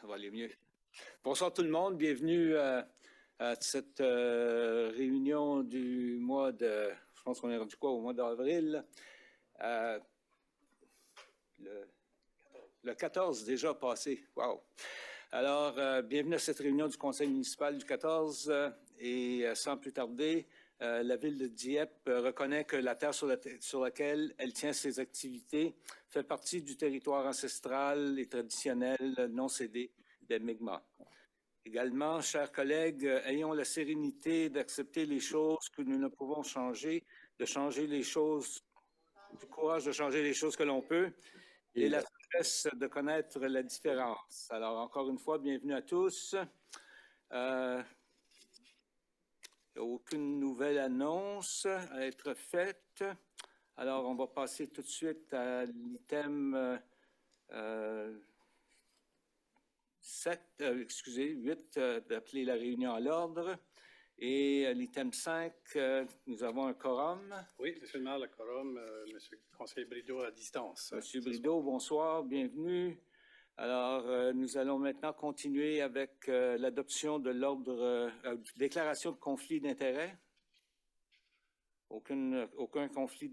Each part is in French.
ça va aller mieux. Bonsoir tout le monde, bienvenue à cette réunion du mois de, je pense qu'on est rendu quoi, au mois d'avril. Le 14 déjà passé, wow! Alors, bienvenue à cette réunion du conseil municipal du 14 et sans plus tarder, la ville de Dieppe reconnaît que la terre sur laquelle elle tient ses activités fait partie du territoire ancestral et traditionnel non cédé des Mi'kmaq. Également, chers collègues, ayons la sérénité d'accepter les choses que nous ne pouvons changer, de changer les choses, du courage de changer les choses que l'on peut et la sagesse de connaître la différence. Alors, encore une fois, bienvenue à tous. Aucune nouvelle annonce à être faite. Alors, on va passer tout de suite à l'item 8, d'appeler la réunion à l'ordre. Et l'item 5, nous avons un quorum. Oui, M. le maire, le quorum, M. le conseiller Brideau à distance. M. Brideau, bonsoir, bienvenue. Alors, nous allons maintenant continuer avec l'adoption de l'ordre, déclaration de conflit d'intérêts. Aucun conflit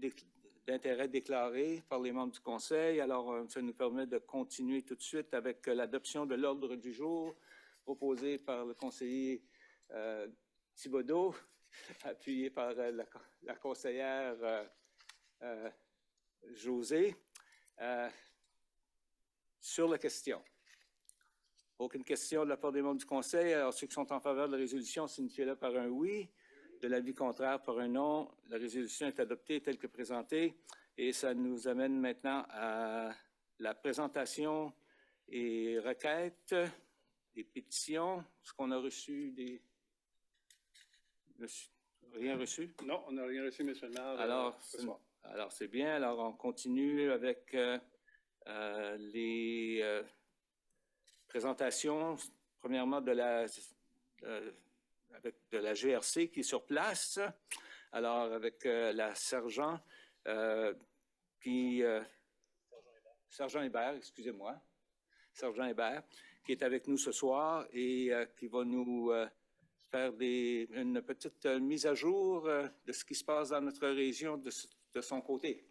d'intérêts déclaré par les membres du conseil. Alors, ça nous permet de continuer tout de suite avec l'adoption de l'ordre du jour proposé par le conseiller Thibodeau, appuyé par la conseillère José. Sur la question. Aucune question de la part des membres du conseil. Alors, ceux qui sont en faveur de la résolution, signifiez-le par un oui. De l'avis contraire, par un non. La résolution est adoptée telle que présentée. Et ça nous amène maintenant à la présentation et requêtes, des pétitions. Est-ce qu'on a reçu des... Rien reçu? Non, on n'a rien reçu, M. le maire. Alors, c'est bien. Alors, on continue avec les présentations, premièrement de la GRC qui est sur place. Alors, avec la sergent, Sergent Hébert, excusez-moi, Sergent Hébert, qui est avec nous ce soir et qui va nous faire une petite mise à jour de ce qui se passe dans notre région de son côté.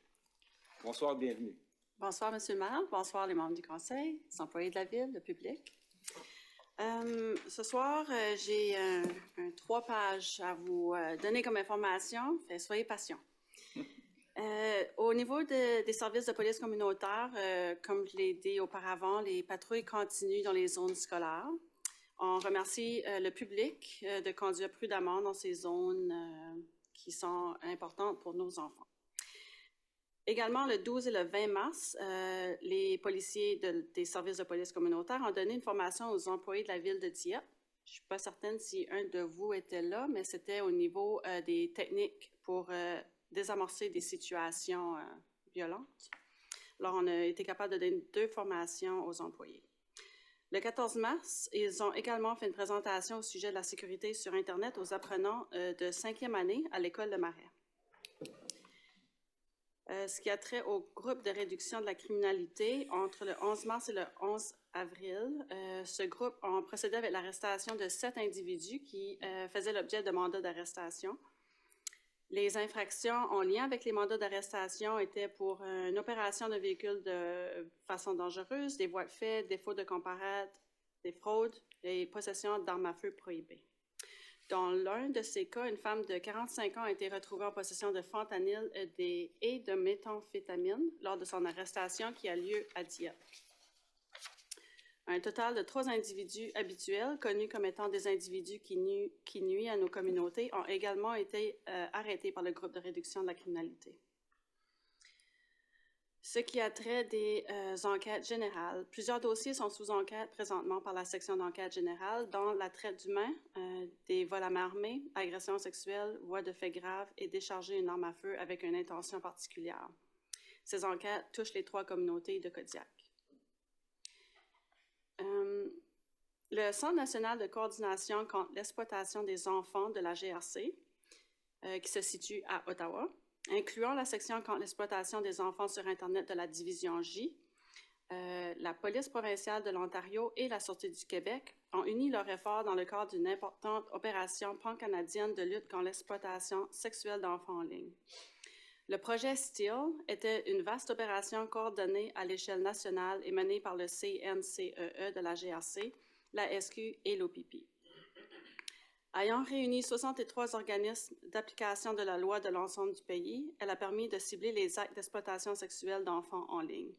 Bonsoir, bienvenue. Bonsoir, M. le maire. Bonsoir, les membres du conseil, les employés de la ville, le public. Ce soir, j'ai 3 pages à vous donner comme information. Soyez patients. Au niveau des services de police communautaire, comme je l'ai dit auparavant, les patrouilles continuent dans les zones scolaires. On remercie le public de conduire prudemment dans ces zones qui sont importantes pour nos enfants. Également, le 12 et le 20 mars, les policiers des services de police communautaire ont donné une formation aux employés de la ville de Dieppe. Je ne suis pas certaine si un de vous était là, mais c'était au niveau des techniques pour désamorcer des situations violentes. Alors, on a été capable de donner 2 formations aux employés. Le 14 mars, ils ont également fait une présentation au sujet de la sécurité sur Internet aux apprenants de 5e année à l'école de Marais. Ce qui a trait au groupe de réduction de la criminalité, entre le 11 mars et le 11 avril, ce groupe a procédé avec l'arrestation de 7 individus qui faisaient l'objet de mandats d'arrestation. Les infractions en lien avec les mandats d'arrestation étaient pour une opération de véhicule de façon dangereuse, des voies de fait, défaut de comparaître, des fraudes et possession d'armes à feu prohibées. Dans l'un de ces cas, une femme de 45 ans a été retrouvée en possession de fentanyl et de méthamphétamine lors de son arrestation qui a lieu à Dieppe. Un total de 3 individus habituels, connus comme étant des individus qui nuisent à nos communautés, ont également été arrêtés par le groupe de réduction de la criminalité. Ce qui a trait des enquêtes générales. Plusieurs dossiers sont sous enquête présentement par la section d'enquête générale, dont la traite d'humains, des vols à main armée, agressions sexuelles, voies de fait graves et décharger une arme à feu avec une intention particulière. Ces enquêtes touchent les 3 communautés de Kodiak. Le Centre national de coordination contre l'exploitation des enfants de la GRC, qui se situe à Ottawa, incluant la section contre l'exploitation des enfants sur Internet de la division J, La police provinciale de l'Ontario et la Sûreté du Québec ont uni leurs efforts dans le cadre d'une importante opération pan-canadienne de lutte contre l'exploitation sexuelle d'enfants en ligne. Le projet STEEL était une vaste opération coordonnée à l'échelle nationale et menée par le CNCEE de la GRC, la SQ et l'OPP. Ayant réuni 63 organismes d'application de la loi de l'ensemble du pays, elle a permis de cibler les actes d'exploitation sexuelle d'enfants en ligne.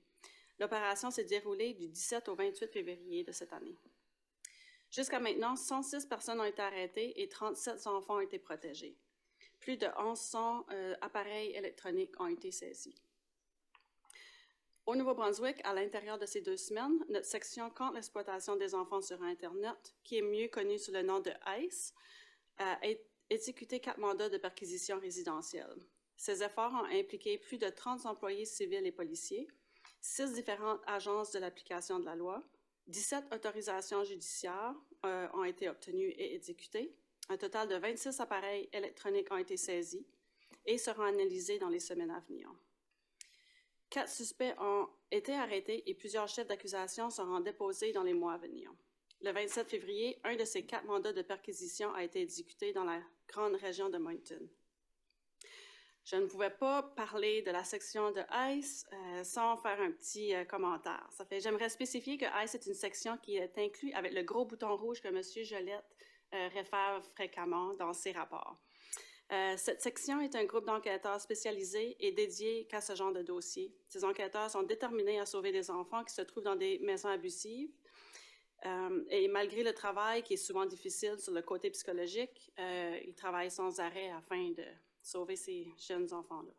L'opération s'est déroulée du 17 au 28 février de cette année. Jusqu'à maintenant, 106 personnes ont été arrêtées et 37 enfants ont été protégés. Plus de 1100 appareils électroniques ont été saisis. Au Nouveau-Brunswick, à l'intérieur de ces 2 semaines, notre section contre l'exploitation des enfants sur Internet, qui est mieux connue sous le nom de ICE, a exécuté 4 mandats de perquisition résidentielle. Ces efforts ont impliqué plus de 30 employés civils et policiers, 6 différentes agences de l'application de la loi, 17 autorisations judiciaires ont été obtenues et exécutées. Un total de 26 appareils électroniques ont été saisis et seront analysés dans les semaines à venir. 4 suspects ont été arrêtés et plusieurs chefs d'accusation seront déposés dans les mois à venir. Le 27 février, un de ces 4 mandats de perquisition a été exécuté dans la grande région de Moncton. Je ne pouvais pas parler de la section de ICE sans faire un petit commentaire. J'aimerais spécifier que ICE est une section qui est inclue avec le gros bouton rouge que M. Jolette réfère fréquemment dans ses rapports. Cette section est un groupe d'enquêteurs spécialisés et dédiés qu'à ce genre de dossier. Ces enquêteurs sont déterminés à sauver des enfants qui se trouvent dans des maisons abusives. Et malgré le travail qui est souvent difficile sur le côté psychologique, ils travaillent sans arrêt afin de sauver ces jeunes enfants-là.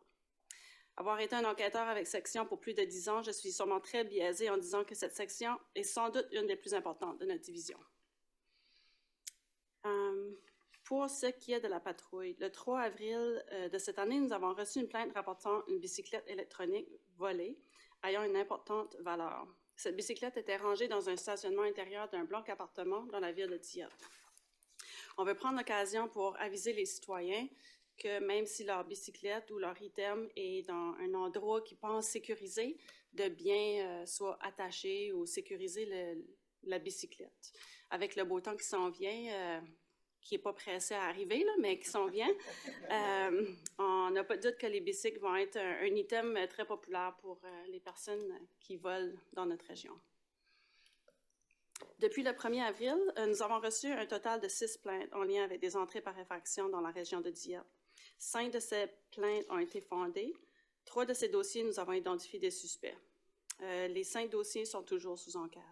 Avoir été un enquêteur avec section pour plus de 10 ans, je suis sûrement très biaisée en disant que cette section est sans doute une des plus importantes de notre division. Pour ce qui est de la patrouille, le 3 avril de cette année, nous avons reçu une plainte rapportant une bicyclette électronique volée ayant une importante valeur. Cette bicyclette était rangée dans un stationnement intérieur d'un bloc appartement dans la ville de Dieppe. On veut prendre l'occasion pour aviser les citoyens que même si leur bicyclette ou leur item est dans un endroit qu'ils pensent sécurisé, de bien soit attacher ou sécuriser la bicyclette. Avec le beau temps qui s'en vient, qui n'est pas pressé à arriver, là, mais qui s'en vient, on n'a pas de doute que les bicycles vont être un item très populaire pour les personnes qui volent dans notre région. Depuis le 1er avril, nous avons reçu un total de 6 plaintes en lien avec des entrées par effraction dans la région de Dieppe. 5 de ces plaintes ont été fondées. 3 de ces dossiers, nous avons identifié des suspects. Les 5 dossiers sont toujours sous enquête.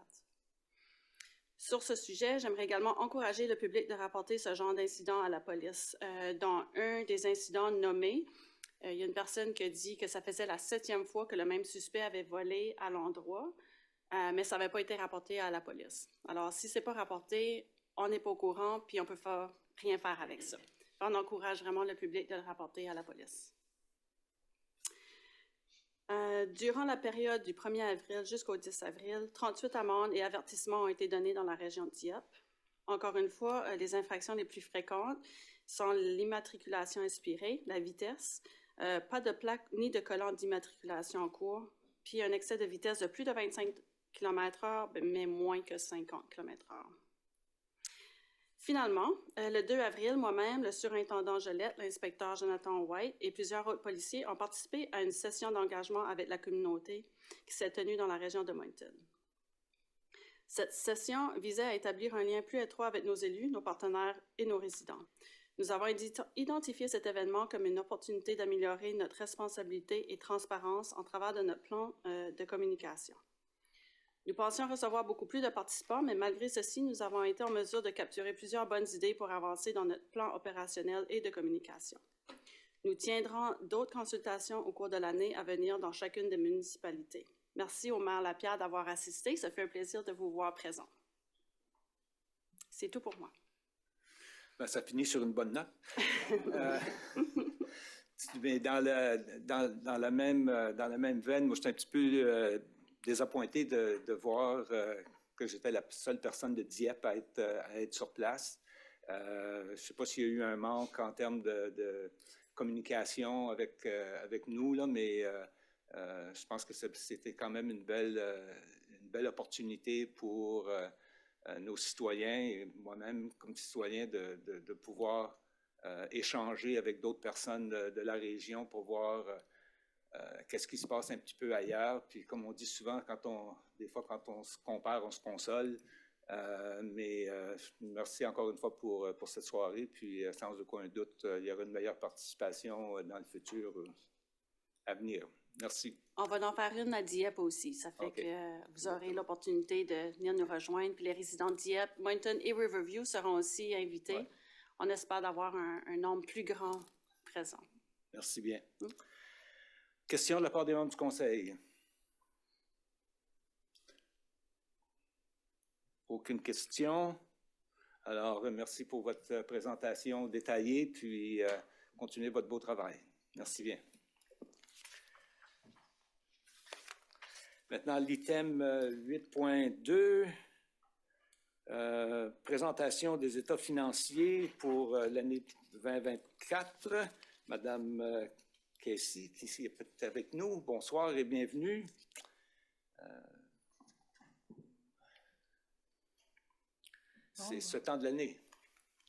Sur ce sujet, j'aimerais également encourager le public de rapporter ce genre d'incident à la police. Dans un des incidents nommés, il y a une personne qui a dit que ça faisait la 7e fois que le même suspect avait volé à l'endroit, mais ça n'avait pas été rapporté à la police. Alors, si ce n'est pas rapporté, on n'est pas au courant, puis on ne peut rien faire avec ça. On encourage vraiment le public de le rapporter à la police. Durant la période du 1er avril jusqu'au 10 avril, 38 amendes et avertissements ont été donnés dans la région de Dieppe. Encore une fois, les infractions les plus fréquentes sont l'immatriculation inspirée, la vitesse, pas de plaque ni de collant d'immatriculation en cours, puis un excès de vitesse de plus de 25 km/h, mais moins que 50 km/h. Finalement, le 2 avril, moi-même, le surintendant Jolette, l'inspecteur Jonathan White et plusieurs autres policiers ont participé à une session d'engagement avec la communauté qui s'est tenue dans la région de Moncton. Cette session visait à établir un lien plus étroit avec nos élus, nos partenaires et nos résidents. Nous avons identifié cet événement comme une opportunité d'améliorer notre responsabilité et transparence en travers de notre plan de communication. Nous pensions recevoir beaucoup plus de participants, mais malgré ceci, nous avons été en mesure de capturer plusieurs bonnes idées pour avancer dans notre plan opérationnel et de communication. Nous tiendrons d'autres consultations au cours de l'année à venir dans chacune des municipalités. Merci au maire Lapierre d'avoir assisté. Ça fait un plaisir de vous voir présent. C'est tout pour moi. Ben, ça finit sur une bonne note. Mais dans la même veine, moi, je suis un petit peu désappointé de voir que j'étais la seule personne de Dieppe à être sur place. Je ne sais pas s'il y a eu un manque en termes de communication avec nous, là, mais Je pense que c'était quand même une belle opportunité pour nos citoyens et moi-même comme citoyen de pouvoir échanger avec d'autres personnes de la région pour voir qu'est-ce qui se passe un petit peu ailleurs. Puis comme on dit souvent, des fois quand on se compare, on se console. Mais merci encore une fois pour cette soirée. Puis sans aucun doute, il y aura une meilleure participation dans le futur à venir. Merci. On va en faire une à Dieppe aussi. Ça fait que vous aurez l'opportunité de venir nous rejoindre. Puis les résidents de Dieppe, Moncton et Riverview seront aussi invités. Ouais. On espère d'avoir un nombre plus grand présent. Merci bien. Question de la part des membres du Conseil. Aucune question. Alors, merci pour votre présentation détaillée, puis continuez votre beau travail. Merci bien. Maintenant, l'item 8.2, présentation des états financiers pour l'année 2024. Madame Casey, qui est avec nous, bonsoir et bienvenue. C'est ce temps de l'année.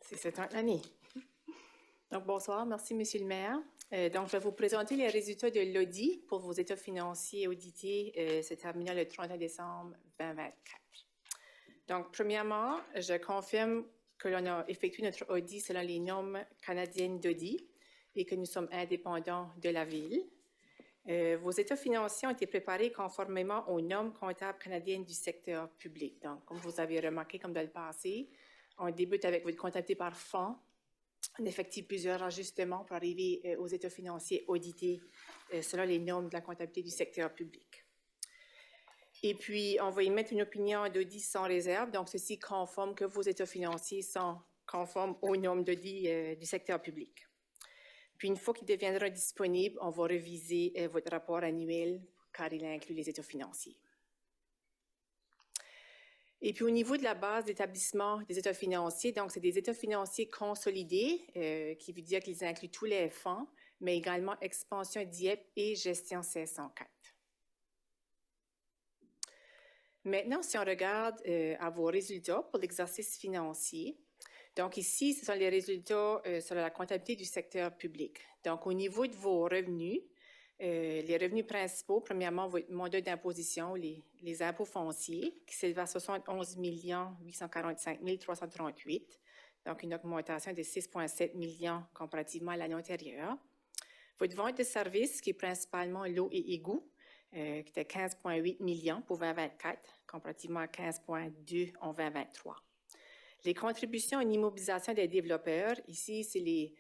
C'est ce temps de l'année. Donc, bonsoir. Merci, Monsieur le maire. Donc, je vais vous présenter les résultats de l'audit pour vos états financiers audités se terminant le 31 décembre 2024. Donc, premièrement, je confirme que l'on a effectué notre audit selon les normes canadiennes d'audit et que nous sommes indépendants de la Ville. Vos états financiers ont été préparés conformément aux normes comptables canadiennes du secteur public. Donc, comme vous avez remarqué, comme dans le passé, on débute avec votre comptabilité par fonds. On effectue plusieurs ajustements pour arriver aux états financiers audités selon les normes de la comptabilité du secteur public. Et puis, on va émettre une opinion d'audit sans réserve. Donc, ceci conforme que vos états financiers sont conformes aux normes d'audit du secteur public. Puis, une fois qu'il deviendra disponible, on va réviser votre rapport annuel car il inclut les états financiers. Et puis, au niveau de la base d'établissement des états financiers, donc, c'est des états financiers consolidés qui veut dire qu'ils incluent tous les fonds, mais également expansion Dieppe et gestion 1604. Maintenant, si on regarde à vos résultats pour l'exercice financier, donc ici, ce sont les résultats sur la comptabilité du secteur public. Donc, au niveau de vos revenus, les revenus principaux, premièrement, votre mandat d'imposition, les impôts fonciers, qui s'élèvent à 71 845 338, donc une augmentation de 6,7 millions comparativement à l'année antérieure. Votre vente de services, qui est principalement l'eau et égouts, qui était 15,8 millions pour 2024, comparativement à 15,2 en 2023. Les contributions en immobilisation des développeurs, ici, c'est les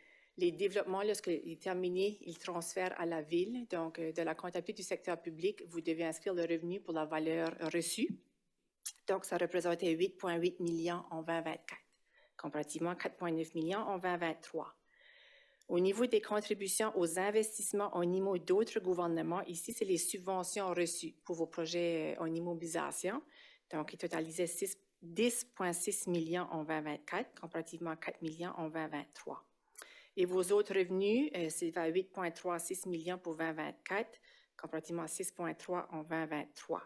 développements, lorsqu'il est terminé, ils transfèrent à la Ville. Donc, de la comptabilité du secteur public, vous devez inscrire le revenu pour la valeur reçue. Donc, ça représentait 8,8 millions en 2024, comparativement à 4,9 millions en 2023. Au niveau des contributions aux investissements en IMO d'autres gouvernements, ici, c'est les subventions reçues pour vos projets en immobilisation. Donc, ils totalisaient 10,6 millions en 2024, comparativement à 4 millions en 2023. Et vos autres revenus s'élèvent à 8,36 millions pour 2024, comparativement à 6,3 en 2023,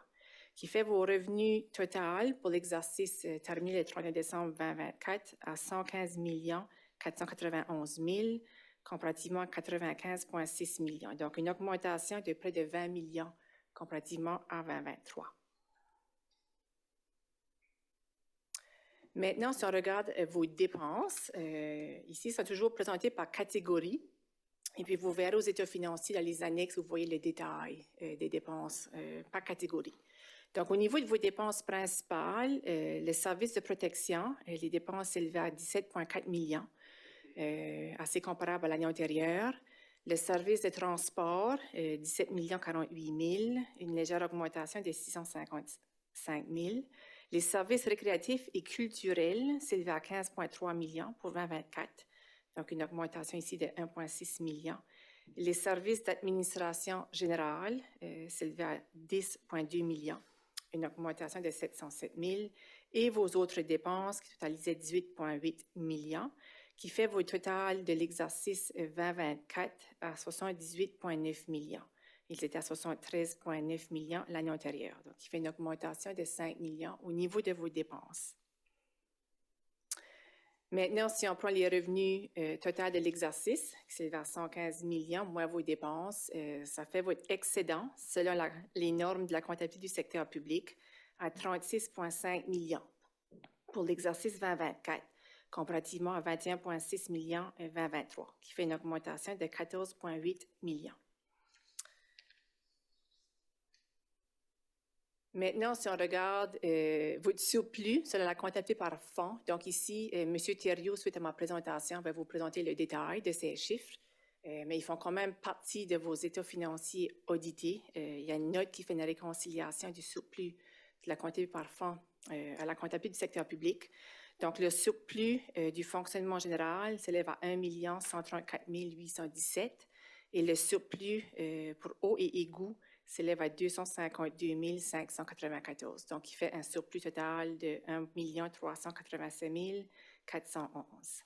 qui fait vos revenus total pour l'exercice terminé le 31 décembre 2024 à 115 491 000, comparativement à 95,6 millions. Donc, une augmentation de près de 20 millions comparativement à 2023. Maintenant, si on regarde vos dépenses, ici, sont toujours présentées par catégorie. Et puis, vous verrez aux états financiers, dans les annexes, vous voyez le détail des dépenses par catégorie. Donc, au niveau de vos dépenses principales, le service de protection, les dépenses s'élevaient à 17,4 millions, assez comparable à l'année antérieure. Le service de transport, 17 048 000, une légère augmentation de 655 000. Les services récréatifs et culturels s'élevaient à 15,3 millions pour 2024, donc une augmentation ici de 1,6 million. Les services d'administration générale s'élevaient à 10,2 millions, une augmentation de 707 000. Et vos autres dépenses qui totalisaient 18,8 millions, qui fait votre total de l'exercice 2024 à 78,9 millions, Ils étaient à 73,9 millions l'année antérieure. Donc, il fait une augmentation de 5 millions au niveau de vos dépenses. Maintenant, si on prend les revenus total de l'exercice, c'est vers 115 millions moins vos dépenses, ça fait votre excédent, selon les normes de la comptabilité du secteur public, à 36,5 millions pour l'exercice 2024, comparativement à 21,6 millions en 2023, qui fait une augmentation de 14,8 millions. Maintenant, si on regarde votre surplus selon la comptabilité par fonds, donc ici, M. Thériault, suite à ma présentation, va vous présenter le détail de ces chiffres, mais ils font quand même partie de vos états financiers audités. Il y a une note qui fait une réconciliation du surplus de la comptabilité par fonds à la comptabilité du secteur public. Donc, le surplus du fonctionnement général s'élève à 1 134 817 et le surplus pour eau et égouts s'élève à 252 594. Donc, il fait un surplus total de 1 387 411.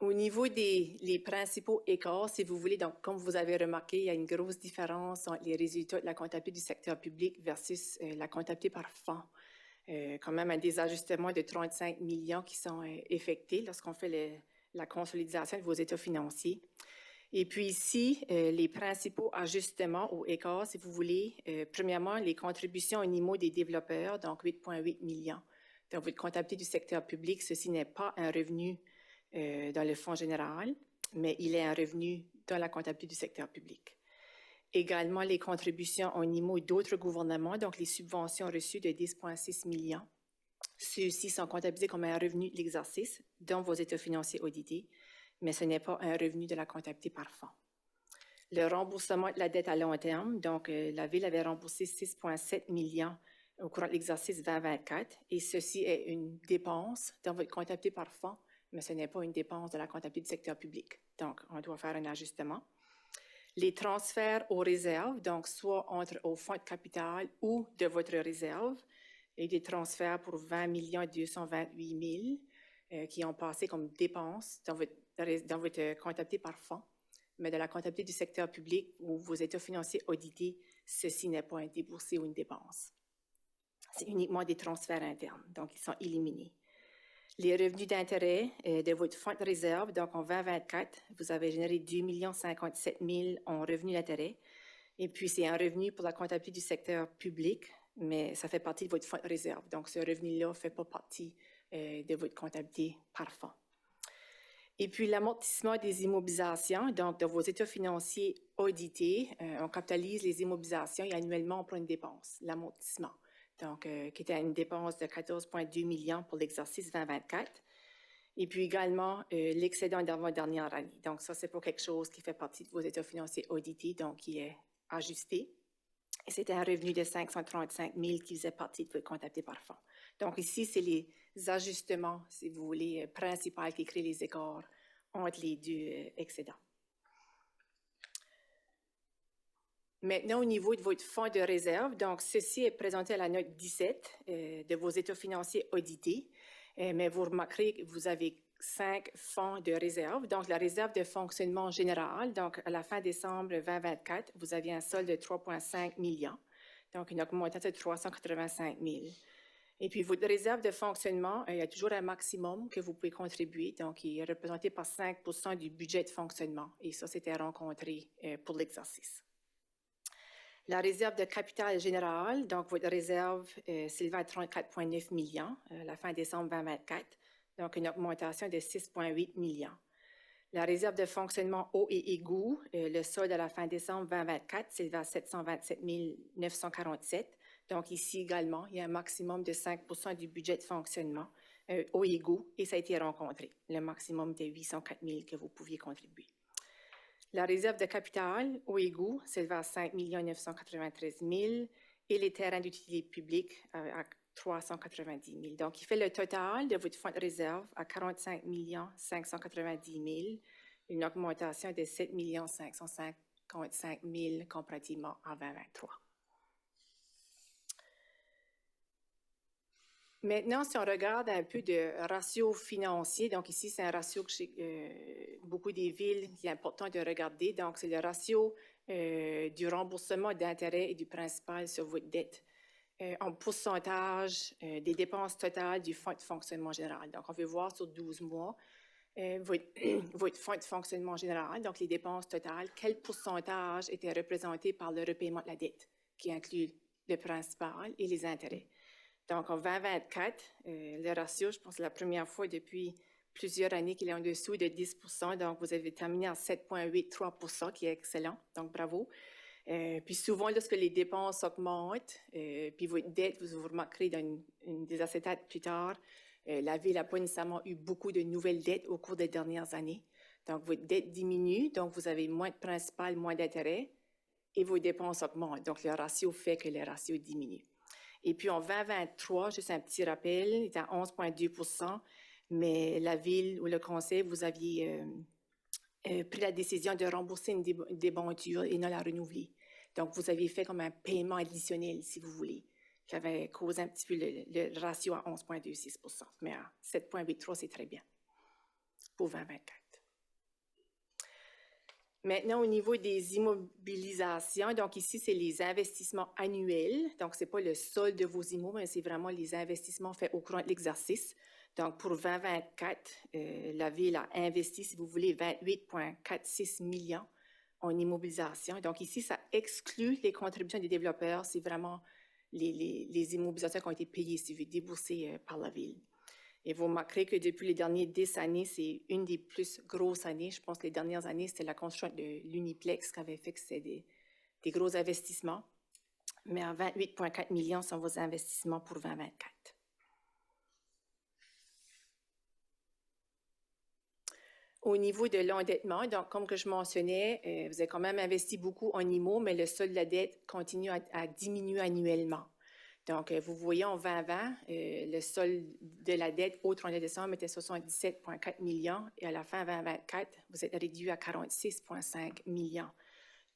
Au niveau des principaux écarts, si vous voulez, donc, comme vous avez remarqué, il y a une grosse différence entre les résultats de la comptabilité du secteur public versus la comptabilité par fonds. Quand même un désajustement de 35 millions qui sont effectés lorsqu'on fait la consolidation de vos états financiers. Et puis ici, les principaux ajustements ou écarts, si vous voulez, premièrement, les contributions au niveau des développeurs, donc 8,8 millions. Dans votre comptabilité du secteur public, ceci n'est pas un revenu dans le fonds général, mais il est un revenu dans la comptabilité du secteur public. Également, les contributions au niveau d'autres gouvernements, donc les subventions reçues de 10,6 millions. Ceux-ci sont comptabilisés comme un revenu de l'exercice dans vos états financiers audités, mais ce n'est pas un revenu de la comptabilité par fonds. Le remboursement de la dette à long terme, donc la Ville avait remboursé 6,7 millions au cours de l'exercice 2024, et ceci est une dépense dans votre comptabilité par fonds, mais ce n'est pas une dépense de la comptabilité du secteur public. Donc, on doit faire un ajustement. Les transferts aux réserves, donc soit au fonds de capital ou de votre réserve, et des transferts pour 20 228 000 qui ont passé comme dépenses dans votre comptabilité par fonds, mais de la comptabilité du secteur public où vos états financiers audités, ceci n'est pas un déboursé ou une dépense. C'est uniquement des transferts internes, donc ils sont éliminés. Les revenus d'intérêt de votre fonds de réserve, donc en 2024, vous avez généré 2 057 000 en revenus d'intérêt. Et puis, c'est un revenu pour la comptabilité du secteur public, mais ça fait partie de votre fonds de réserve. Donc, ce revenu-là ne fait pas partie de votre comptabilité par fonds. Et puis, l'amortissement des immobilisations, donc dans vos états financiers audités, on capitalise les immobilisations et annuellement, on prend une dépense, l'amortissement. Donc, qui était une dépense de 14,2 millions pour l'exercice 2024. Et puis également, l'excédent d'avant-dernière année. Donc, ça, c'est pas quelque chose qui fait partie de vos états financiers audités, donc qui est ajusté. Et c'était un revenu de 535 000 qui faisait partie de votre comptabilité par fonds. Donc, ici, c'est les ajustements, si vous voulez, principaux qui créent les écarts entre les deux excédents. Maintenant, au niveau de votre fonds de réserve, donc ceci est présenté à la note 17 de vos états financiers audités, mais vous remarquerez que vous avez 5 fonds de réserve. Donc, la réserve de fonctionnement général, donc à la fin décembre 2024, vous aviez un solde de 3,5 millions, donc une augmentation de 385 000. Et puis, votre réserve de fonctionnement, il y a toujours un maximum que vous pouvez contribuer, donc il est représenté par 5 % du budget de fonctionnement, et ça, c'était rencontré pour l'exercice. La réserve de capital général, donc votre réserve s'élevait à 34,9 millions à la fin décembre 2024, donc une augmentation de 6,8 millions. La réserve de fonctionnement eau et égouts, le solde à la fin décembre 2024 s'élevait à 727 947. Donc ici également, il y a un maximum de 5 % du budget de fonctionnement eau et égouts, et ça a été rencontré, le maximum de 804 000 que vous pouviez contribuer. La réserve de capital au égouts s'élevait à 5 993 000 et les terrains d'utilité publique à 390 000. Donc, il fait le total de votre fonds de réserve à 45 590 000, une augmentation de 7 555 000 comparativement à 2023. Maintenant, si on regarde un peu de ratio financier, donc ici, c'est un ratio que chez beaucoup des villes qui est important de regarder. Donc, c'est le ratio du remboursement d'intérêts et du principal sur votre dette en pourcentage des dépenses totales du fonds de fonctionnement général. Donc, on veut voir sur 12 mois votre fonds de fonctionnement général, donc les dépenses totales, quel pourcentage était représenté par le repaiement de la dette, qui inclut le principal et les intérêts. Donc, en 2024, le ratio, je pense que c'est la première fois depuis plusieurs années qu'il est en dessous de 10 %. Donc, vous avez terminé à 7,83 %, qui est excellent. Donc, bravo. Puis souvent, lorsque les dépenses augmentent, puis votre dette, vous remarquerez dans une des acétates plus tard, la Ville n'a pas nécessairement eu beaucoup de nouvelles dettes au cours des dernières années. Donc, votre dette diminue, donc vous avez moins de principal, moins d'intérêt, et vos dépenses augmentent. Donc, le ratio fait que le ratio diminue. Et puis, en 2023, juste un petit rappel, il était à 11,2 %, mais la Ville ou le Conseil, vous aviez pris la décision de rembourser une débenture et non la renouveler. Donc, vous aviez fait comme un paiement additionnel, si vous voulez, qui avait causé un petit peu le ratio à 11,26 %. Mais à 7,83 %, c'est très bien pour 2024. Maintenant, au niveau des immobilisations, donc ici, c'est les investissements annuels. Donc, ce n'est pas le solde de vos immeubles, mais c'est vraiment les investissements faits au courant de l'exercice. Donc, pour 2024, la Ville a investi, si vous voulez, 28,46 millions en immobilisation. Donc, ici, ça exclut les contributions des développeurs. C'est vraiment les immobilisations qui ont été payées, si vous voulez, déboursées par la Ville. Et vous remarquerez que depuis les dernières 10 années, c'est une des plus grosses années. Je pense que les dernières années, c'était la construction de l'Uniplex qui avait fait que c'était des gros investissements. Mais à 28,4 millions sont vos investissements pour 2024. Au niveau de l'endettement, donc comme que je mentionnais, vous avez quand même investi beaucoup en IMO, mais le solde de la dette continue à diminuer annuellement. Donc, vous voyez en 2020, le solde de la dette au 31 décembre était 77,4 millions et à la fin 2024, vous êtes réduit à 46,5 millions.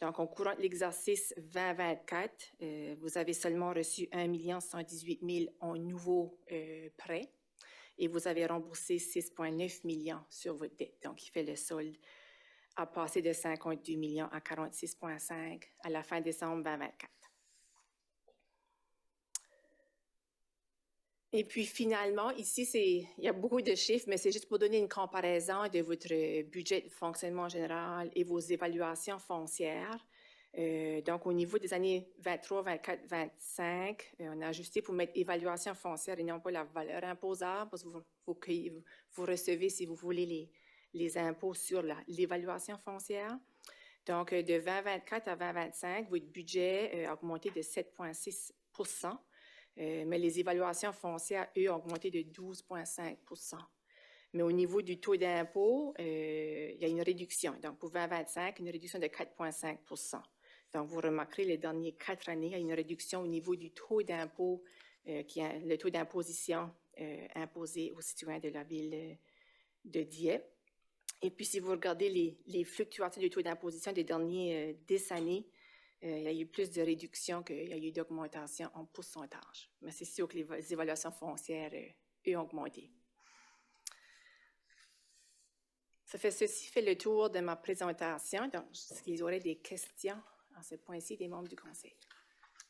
Donc, en courant de l'exercice 2024, vous avez seulement reçu 1 118 000 en nouveaux prêts et vous avez remboursé 6,9 millions sur votre dette. Donc, il fait le solde à passer de 52 millions à 46,5 à la fin décembre 2024. Et puis finalement, ici, il y a beaucoup de chiffres, mais c'est juste pour donner une comparaison de votre budget de fonctionnement général et vos évaluations foncières. Donc, au niveau des années 23, 24, 25, on a ajusté pour mettre évaluation foncière et non pas la valeur imposable, parce que vous recevez, si vous voulez, les impôts sur l'évaluation foncière. Donc, de 2024 à 2025, votre budget a augmenté de 7,6 %. Mais les évaluations foncières, eux, ont augmenté de 12,5 %. Mais au niveau du taux d'impôt, il y a une réduction. Donc, pour 2025, une réduction de 4,5 %. Donc, vous remarquerez, les dernières 4 années, il y a une réduction au niveau du taux d'impôt, qui est le taux d'imposition imposé aux citoyens de la ville de Dieppe. Et puis, si vous regardez les fluctuations du taux d'imposition des dernières 10 années, il y a eu plus de réduction qu'il y a eu d'augmentation en pourcentage. Mais c'est sûr que les évaluations foncières, eux, ont augmenté. Ceci fait le tour de ma présentation. Donc, est-ce qu'il y aurait des questions à ce point-ci des membres du Conseil?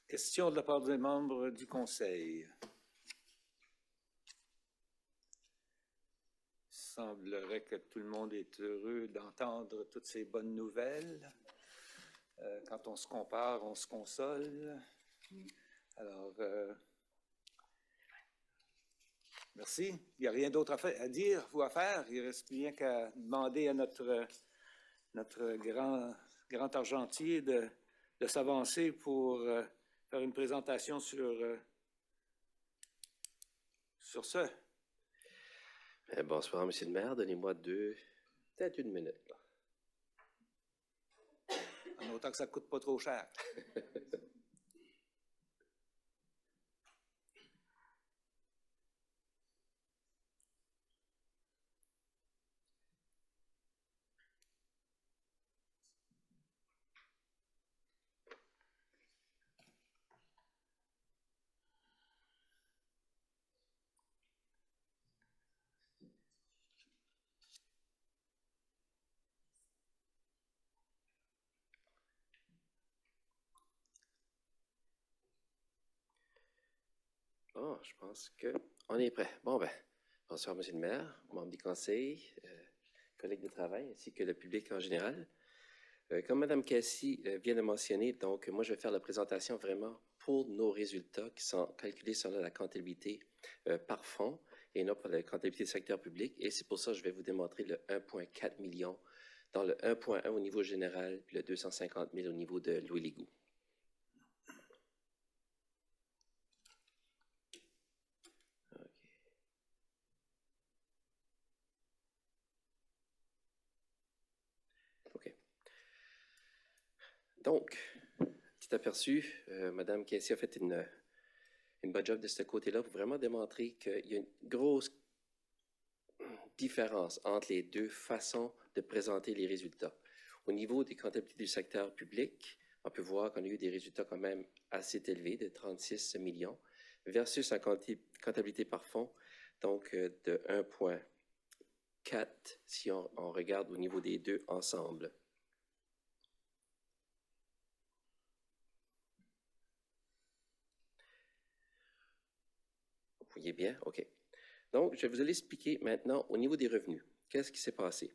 Questions de la part des membres du Conseil. Il semblerait que tout le monde est heureux d'entendre toutes ces bonnes nouvelles. Quand on se compare, on se console. Alors, merci. Il n'y a rien d'autre à dire ou à faire. Il ne reste rien qu'à demander à notre grand argentier de s'avancer pour faire une présentation sur ce. Bonsoir, Monsieur le maire. Donnez-moi peut-être une minute. Là. En autant que ça ne coûte pas trop cher. Bon, je pense qu'on est prêt. Bon, ben, bonsoir, Monsieur le maire, membres du conseil, collègues de travail, ainsi que le public en général. Comme Mme Cassie vient de mentionner, donc, moi, je vais faire la présentation vraiment pour nos résultats qui sont calculés selon la comptabilité par fonds et non pour la comptabilité du secteur public. Et c'est pour ça que je vais vous démontrer le 1,4 million dans le 1,1 au niveau général, puis le 250 000 au niveau de Louis-Ligou. OK. Donc, petit aperçu, Mme Cassie a fait une bonne job de ce côté-là pour vraiment démontrer qu'il y a une grosse différence entre les deux façons de présenter les résultats. Au niveau des comptabilités du secteur public, on peut voir qu'on a eu des résultats quand même assez élevés, de 36 millions, versus la comptabilité par fonds, donc de 1,4 si on regarde au niveau des deux ensemble. Vous voyez bien? OK. Donc, je vais vous aller expliquer maintenant au niveau des revenus. Qu'est-ce qui s'est passé?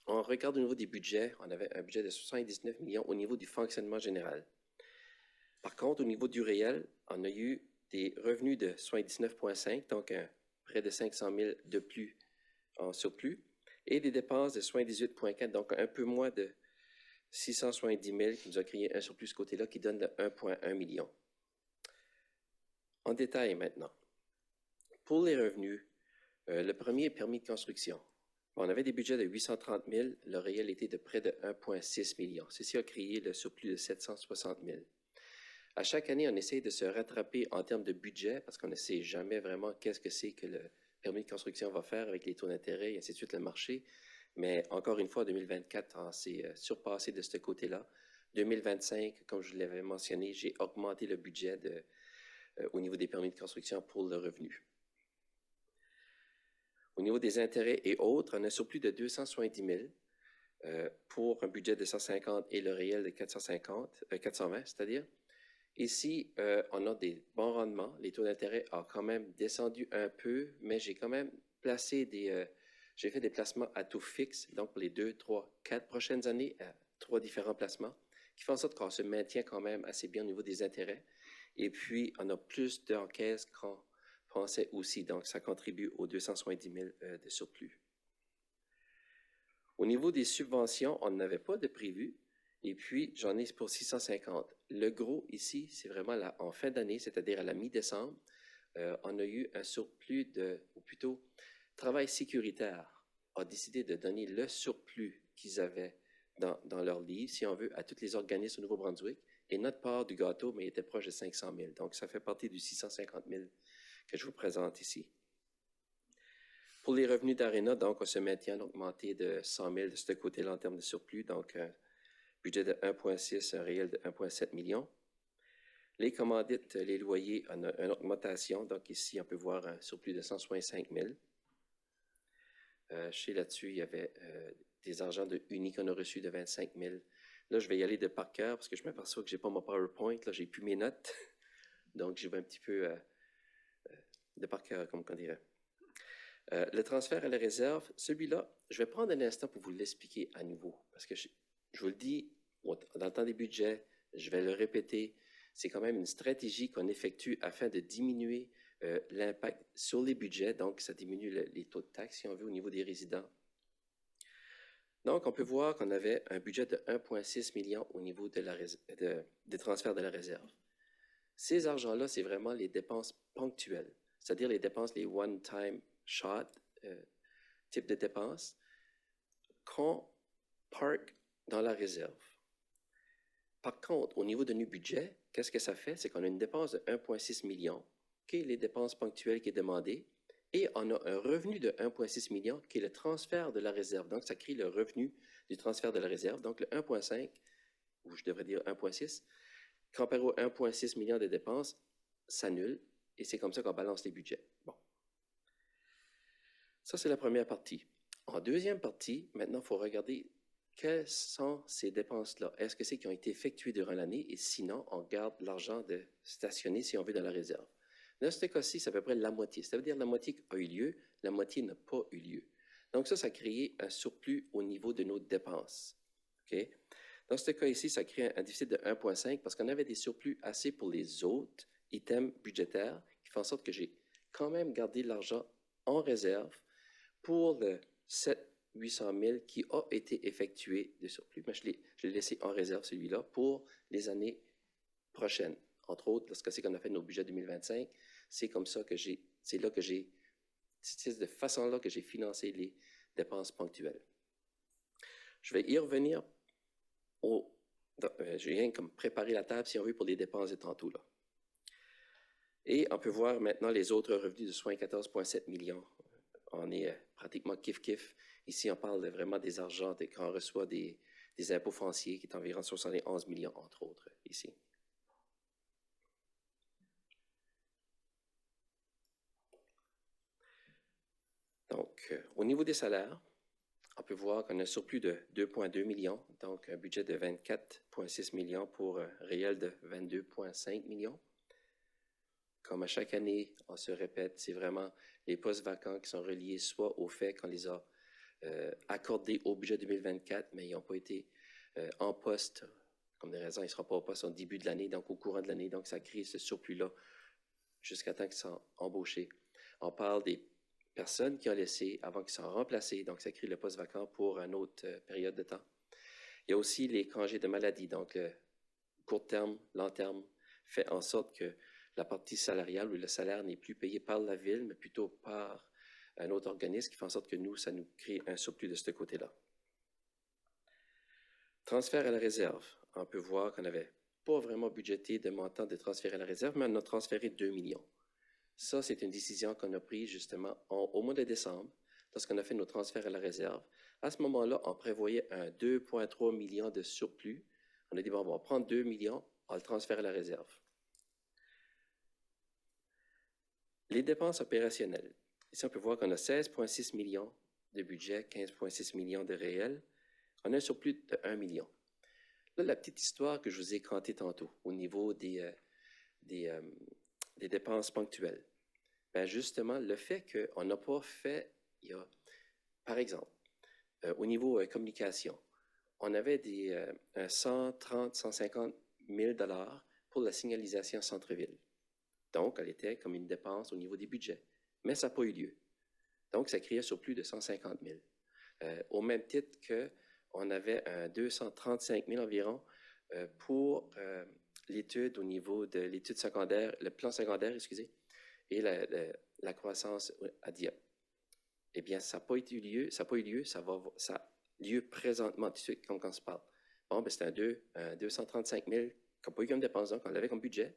On regarde au niveau des budgets, on avait un budget de 79 millions au niveau du fonctionnement général. Par contre, au niveau du réel, on a eu des revenus de 79,5, donc près de 500 000 de plus en surplus, et des dépenses de 78,4, donc un peu moins de 670 000 qui nous a créé un surplus de ce côté-là qui donne le 1,1 million. En détail maintenant. Pour les revenus, le premier est permis de construction. On avait des budgets de 830 000, le réel était de près de 1,6 million. Ceci a créé le surplus de 760 000. À chaque année, on essaie de se rattraper en termes de budget parce qu'on ne sait jamais vraiment qu'est-ce que c'est que le permis de construction va faire avec les taux d'intérêt et ainsi de suite le marché. Mais encore une fois, 2024, on s'est surpassé de ce côté-là. 2025, comme je l'avais mentionné, j'ai augmenté le budget au niveau des permis de construction pour le revenu. Au niveau des intérêts et autres, on a un surplus de 270 000 pour un budget de 150 et le réel de 420, c'est-à-dire. Ici, on a des bons rendements. Les taux d'intérêt ont quand même descendu un peu, mais j'ai quand même placé j'ai fait des placements à taux fixe, donc pour les 2, 3, 4 prochaines années, 3 différents placements, qui font en sorte qu'on se maintient quand même assez bien au niveau des intérêts. Et puis, on a plus d'encaisse qu'on pensait aussi, donc ça contribue aux 270 000 de surplus. Au niveau des subventions, on n'avait pas de prévu. Et puis, j'en ai pour 650. Le gros ici, c'est vraiment en fin d'année, c'est-à-dire à la mi-décembre, on a eu un surplus ou plutôt, Travail sécuritaire a décidé de donner le surplus qu'ils avaient dans leur livre, si on veut, à tous les organismes au Nouveau-Brunswick. Et notre part du gâteau, mais était proche de 500 000. Donc, ça fait partie du 650 000 que je vous présente ici. Pour les revenus d'Arena, donc, on se maintient augmenté de 100 000 de ce côté-là en termes de surplus. Donc, budget de 1,6, un réel de 1,7 million. Les commandites, les loyers, on a une augmentation. Donc ici, on peut voir un surplus de 165 000. Chez là-dessus, il y avait des argents de Uni qu'on a reçus de 25 000. Là, je vais y aller de par cœur parce que je m'aperçois que je n'ai pas mon PowerPoint. Là, j'ai plus mes notes. Donc, j'y vais un petit peu de par cœur, comme on dirait. Le transfert à la réserve, celui-là, je vais prendre un instant pour vous l'expliquer à nouveau. Parce que je vous le dis, dans le temps des budgets, je vais le répéter, c'est quand même une stratégie qu'on effectue afin de diminuer l'impact sur les budgets. Donc, ça diminue les taux de taxes, si on veut, au niveau des résidents. Donc, on peut voir qu'on avait un budget de 1,6 million au niveau des transferts de la réserve. Ces argents-là, c'est vraiment les dépenses ponctuelles, c'est-à-dire les dépenses, les one-time shot type de dépenses qu'on parque dans la réserve. Par contre, au niveau de nos budgets, qu'est-ce que ça fait? C'est qu'on a une dépense de 1,6 million, qui est les dépenses ponctuelles qui est demandée, et on a un revenu de 1,6 million, qui est le transfert de la réserve. Donc, ça crée le revenu du transfert de la réserve. Donc, le 1,5, ou je devrais dire 1,6, comparé au 1,6 million de dépenses, s'annule, et c'est comme ça qu'on balance les budgets. Bon. Ça, c'est la première partie. En deuxième partie, maintenant, il faut regarder quelles sont ces dépenses-là. Est-ce que c'est qui ont été effectuées durant l'année? Et sinon, on garde l'argent de stationner, si on veut, dans la réserve. Dans ce cas-ci, c'est à peu près la moitié. Ça veut dire la moitié a eu lieu, la moitié n'a pas eu lieu. Donc ça a créé un surplus au niveau de nos dépenses. Okay? Dans ce cas ici, ça crée un déficit de 1,5 parce qu'on avait des surplus assez pour les autres items budgétaires qui font en sorte que j'ai quand même gardé l'argent en réserve pour le 800 000 qui a été effectué de surplus. Mais je l'ai laissé en réserve, celui-là, pour les années prochaines. Entre autres, lorsque c'est qu'on a fait nos budgets 2025, c'est comme ça que c'est de façon-là que j'ai financé les dépenses ponctuelles. Je vais y revenir je viens comme préparer la table, si on veut, pour les dépenses de tantôt, là. Et on peut voir maintenant les autres revenus de 74,7 millions. On est pratiquement kiff-kiff. Ici, on parle vraiment des argents quand on reçoit des impôts fonciers, qui est environ 71 millions, entre autres, ici. Donc, au niveau des salaires, on peut voir qu'on a un surplus de 2,2 millions, donc un budget de 24,6 millions pour un réel de 22,5 millions. Comme à chaque année, on se répète, c'est vraiment les postes vacants qui sont reliés soit au fait qu'on les a accordés au budget 2024, mais ils n'ont pas été en poste, comme des raisons, ils ne seront pas en poste au début de l'année, donc au courant de l'année, donc ça crée ce surplus-là jusqu'à temps qu'ils soient embauchés. On parle des personnes qui ont laissé avant qu'ils soient remplacés, donc ça crée le poste vacant pour une autre période de temps. Il y a aussi les congés de maladie, donc le court terme, long terme, fait en sorte que la partie salariale ou le salaire n'est plus payé par la ville, mais plutôt par un autre organisme qui fait en sorte que ça nous crée un surplus de ce côté-là. Transfert à la réserve. On peut voir qu'on n'avait pas vraiment budgété de montant de transfert à la réserve, mais on a transféré 2 millions. Ça, c'est une décision qu'on a prise justement au mois de décembre, lorsqu'on a fait nos transferts à la réserve. À ce moment-là, on prévoyait un 2,3 millions de surplus. On a dit, bon, on va prendre 2 millions, on le transfère à la réserve. Les dépenses opérationnelles. Ici, on peut voir qu'on a 16,6 millions de budget, 15,6 millions de réel. On a un surplus de 1 million. Là, la petite histoire que je vous ai contée tantôt au niveau des dépenses ponctuelles. Bien, justement, le fait qu'on n'a pas fait, par exemple, au niveau communication, on avait 130, 150 000 $ pour la signalisation centre-ville. Donc, elle était comme une dépense au niveau des budgets. Mais ça n'a pas eu lieu. Donc, ça créait un surplus de 150 000. Au même titre qu'on avait 235 000 environ pour l'étude au niveau de l'étude secondaire, le plan secondaire, excusez, et la croissance à Dieppe. Eh bien, ça n'a pas eu lieu, ça a lieu présentement, tout de suite, quand on se parle. Bon, ben, c'est un 235 000 qu'on n'a pas eu comme dépense, donc on l'avait comme budget,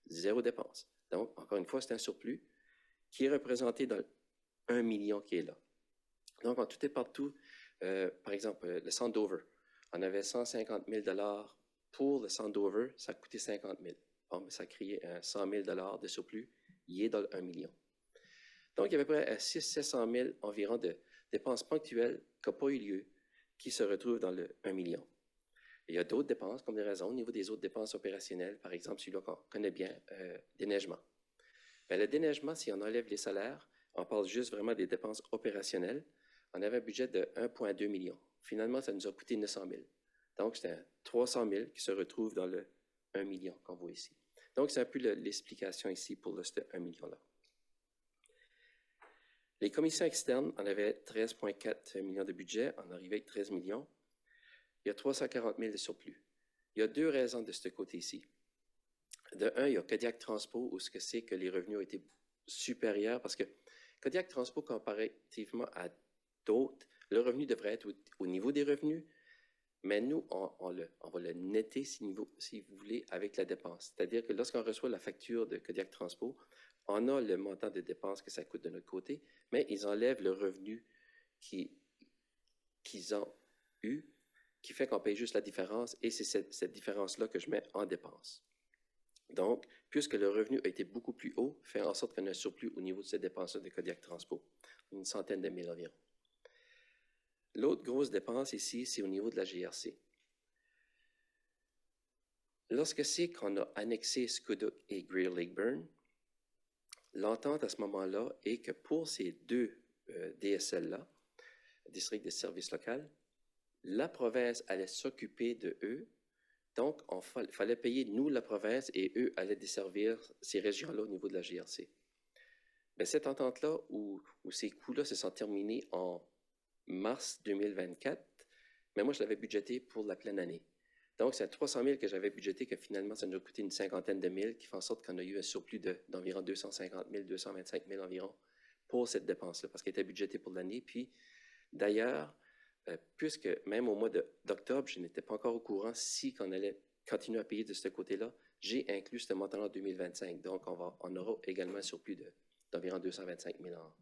0 dépense. Donc, encore une fois, c'est un surplus qui est représenté dans 1 million qui est là. Donc, en tout et partout, par exemple, le centre Dover, on avait 150 000 $ pour le centre Dover, ça a coûté 50 000. Bon, ben, ça a créé 100 000 $ de surplus, il est dans le 1 million. Donc, il y avait à peu près 600 000 environ de dépenses ponctuelles qui n'ont pas eu lieu, qui se retrouvent dans le 1 million. Il y a d'autres dépenses, comme des raisons, au niveau des autres dépenses opérationnelles, par exemple, celui-là qu'on connaît bien, déneigement. Bien, le déneigement, si on enlève les salaires, on parle juste vraiment des dépenses opérationnelles, on avait un budget de 1,2 million. Finalement, ça nous a coûté 900 000. Donc, c'est 300 000 qui se retrouve dans le 1 million qu'on voit ici. Donc, c'est un peu l'explication ici pour ce 1 million-là. Les commissions externes, on avait 13,4 millions de budget, on arrivait avec 13 millions. Il y a 340 000 de surplus. Il y a deux raisons de ce côté-ci. De un, il y a Kodiak Transpo, où ce que c'est que les revenus ont été supérieurs, parce que Kodiak Transpo, comparativement à d'autres, le revenu devrait être au niveau des revenus, mais nous, on va le netter, si vous voulez, avec la dépense. C'est-à-dire que lorsqu'on reçoit la facture de Kodiak Transpo, on a le montant de dépenses que ça coûte de notre côté, mais ils enlèvent le revenu qu'ils ont eu, qui fait qu'on paye juste la différence, et c'est cette différence-là que je mets en dépense. Donc, puisque le revenu a été beaucoup plus haut, fait en sorte qu'on a un surplus au niveau de ces dépenses de Kodiak Transpo, une centaine de mille environ. L'autre grosse dépense ici, c'est au niveau de la GRC. Lorsque c'est qu'on a annexé Scoudouc et Great Lake Burn, l'entente à ce moment-là est que pour ces deux DSL-là, District de services local, la province allait s'occuper de eux. Donc, il fallait payer, nous, la province, et eux allaient desservir ces régions-là au niveau de la GRC. Mais cette entente-là, où ces coûts-là se sont terminés en mars 2024, mais moi, je l'avais budgété pour la pleine année. Donc, c'est à 300 000 que j'avais budgété que finalement, ça nous a coûté une cinquantaine de mille, qui fait en sorte qu'on a eu un surplus d'environ 250 000, 225 000 environ pour cette dépense-là, parce qu'elle était budgétée pour l'année. Puis, d'ailleurs, puisque même au mois d'octobre, je n'étais pas encore au courant si on allait continuer à payer de ce côté-là, j'ai inclus ce montant-là en 2025. Donc, on aura également un surplus d'environ 225 000 en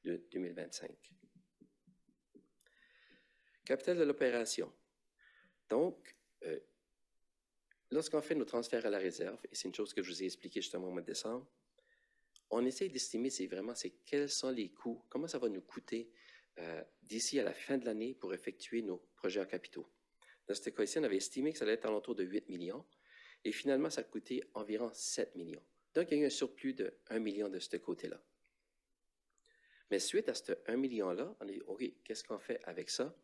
2025. Capital de l'opération. Donc, lorsqu'on fait nos transferts à la réserve, et c'est une chose que je vous ai expliqué justement au mois de décembre, on essaye d'estimer quels sont les coûts, comment ça va nous coûter d'ici à la fin de l'année pour effectuer nos projets en capitaux. Dans ce cas-ci, on avait estimé que ça allait être alentour de 8 millions, et finalement, ça a coûté environ 7 millions. Donc, il y a eu un surplus de 1 million de ce côté-là. Mais suite à ce 1 million-là, on a dit, OK, qu'est-ce qu'on fait avec ça?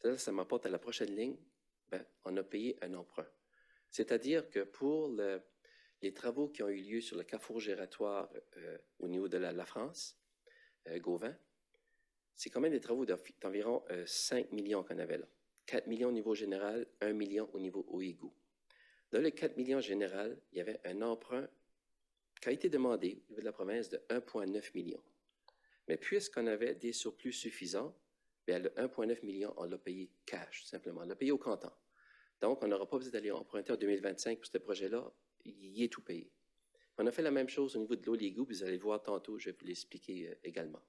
Là, ça m'apporte à la prochaine ligne, on a payé un emprunt. C'est-à-dire que pour les travaux qui ont eu lieu sur le carrefour giratoire au niveau de la France, Gauvin, c'est quand même des travaux d'environ 5 millions qu'on avait là. 4 millions au niveau général, 1 million au niveau OIGO. Dans le 4 millions général, il y avait un emprunt qui a été demandé au niveau de la province de 1,9 million. Mais puisqu'on avait des surplus suffisants, le 1,9 million, on l'a payé cash, simplement. On l'a payé au comptant. Donc, on n'aura pas besoin d'aller emprunter en 2025 pour ce projet-là. Il est tout payé. On a fait la même chose au niveau de l'OLIGO, vous allez voir tantôt, je vais vous l'expliquer également.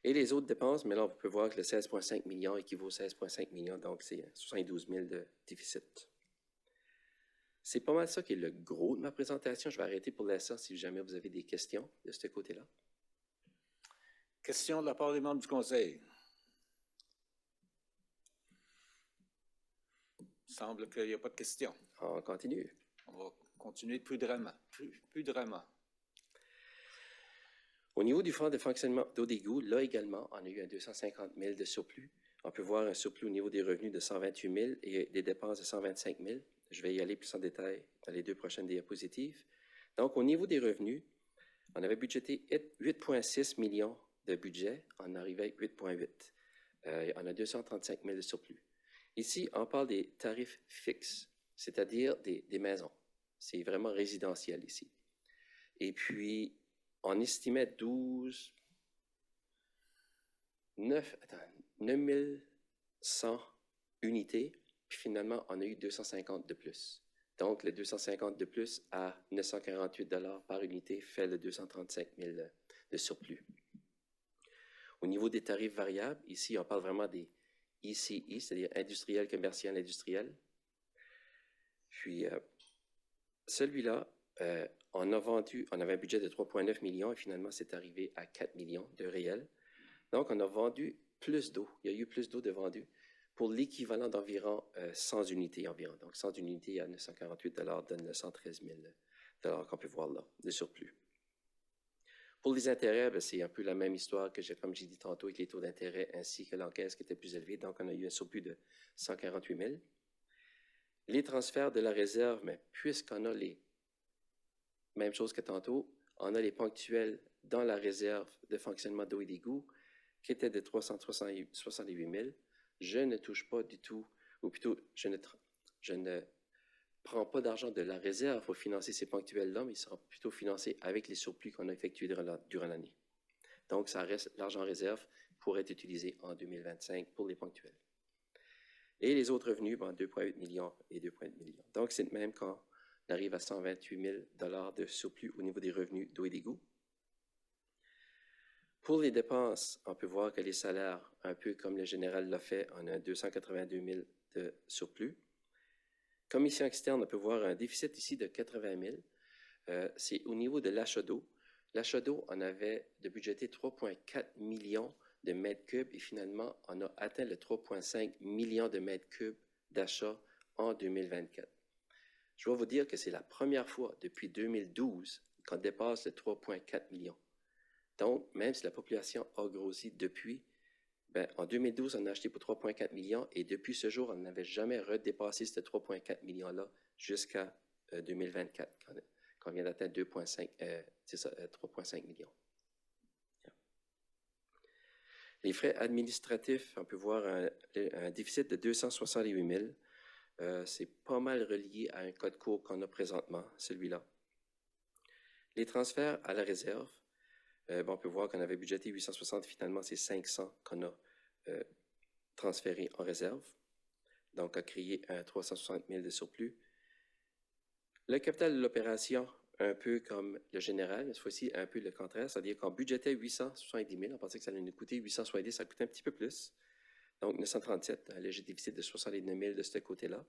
Et les autres dépenses, mais là, on peut voir que le 16,5 millions équivaut à 16,5 millions, donc c'est 72 000 de déficit. C'est pas mal ça qui est le gros de ma présentation. Je vais arrêter pour l'instant si jamais vous avez des questions de ce côté-là. Question de la part des membres du Conseil. Il semble qu'il n'y a pas de questions. On continue. On va continuer prudemment. Prudemment. Au niveau du fonds de fonctionnement d'eau d'égout, là également, on a eu un 250 000 de surplus. On peut voir un surplus au niveau des revenus de 128 000 et des dépenses de 125 000. Je vais y aller plus en détail dans les deux prochaines diapositives. Donc, au niveau des revenus, on avait budgété 8,6 millions de budget, on arrivait à 8,8. On a 235 000 de surplus. Ici, on parle des tarifs fixes, c'est-à-dire des maisons. C'est vraiment résidentiel ici. Et puis, on estimait 9,100 unités, puis finalement, on a eu 250 de plus. Donc, le 250 de plus à 948 $ par unité fait le 235 000 de surplus. Au niveau des tarifs variables, ici, on parle vraiment des ICI, c'est-à-dire industriel, commercial, industriel. Puis, celui-là, on avait un budget de 3,9 millions et finalement, c'est arrivé à 4 millions de réels. Donc, on a vendu plus d'eau. Il y a eu plus d'eau de vendu pour l'équivalent d'environ 100 unités environ. Donc, 100 unités à 948 $ donne le 113 000 $ qu'on peut voir là, de surplus. Pour les intérêts, c'est un peu la même histoire que comme j'ai dit tantôt, avec les taux d'intérêt ainsi que l'encaisse qui était plus élevée. Donc, on a eu un surplus de 148 000. Les transferts de la réserve, mais puisqu'on a les mêmes choses que tantôt, on a les ponctuels dans la réserve de fonctionnement d'eau et d'égout qui étaient de 368 000. Je ne touche pas du tout, ou plutôt, je ne prends pas d'argent de la réserve pour financer ces ponctuels-là, mais ils seront plutôt financés avec les surplus qu'on a effectués durant l'année. Donc, ça reste l'argent réserve pour être utilisé en 2025 pour les ponctuels. Et les autres revenus, 2,8 millions et 2,8 millions. Donc, c'est même quand on arrive à 128 000 $ de surplus au niveau des revenus d'eau et d'égout. Pour les dépenses, on peut voir que les salaires, un peu comme le général l'a fait, on a 282 000 de surplus. Commission externe, on peut voir un déficit ici de 80 000. C'est au niveau de l'achat d'eau. L'achat d'eau, on avait de budgéter 3,4 millions de mètres cubes et finalement, on a atteint le 3,5 millions de mètres cubes d'achat en 2024. Je dois vous dire que c'est la première fois depuis 2012 qu'on dépasse le 3,4 millions. Donc, même si la population a grossi depuis, ben, en 2012, on a acheté pour 3,4 millions et depuis ce jour, on n'avait jamais redépassé ce 3,4 millions-là jusqu'à 2024, quand on vient d'atteindre 3,5 millions. Les frais administratifs, on peut voir un déficit de 268 000. C'est pas mal relié à un code court qu'on a présentement, celui-là. Les transferts à la réserve, on peut voir qu'on avait budgété 860, finalement c'est 500 qu'on a transféré en réserve, donc a créé un 360 000 de surplus. Le capital de l'opération, un peu comme le général, mais cette fois-ci un peu le contraire, c'est-à-dire qu'on budgétait 870 000, on pensait que ça allait nous coûter 870, ça coûtait un petit peu plus, donc 937, un léger déficit de 69 000 de ce côté-là,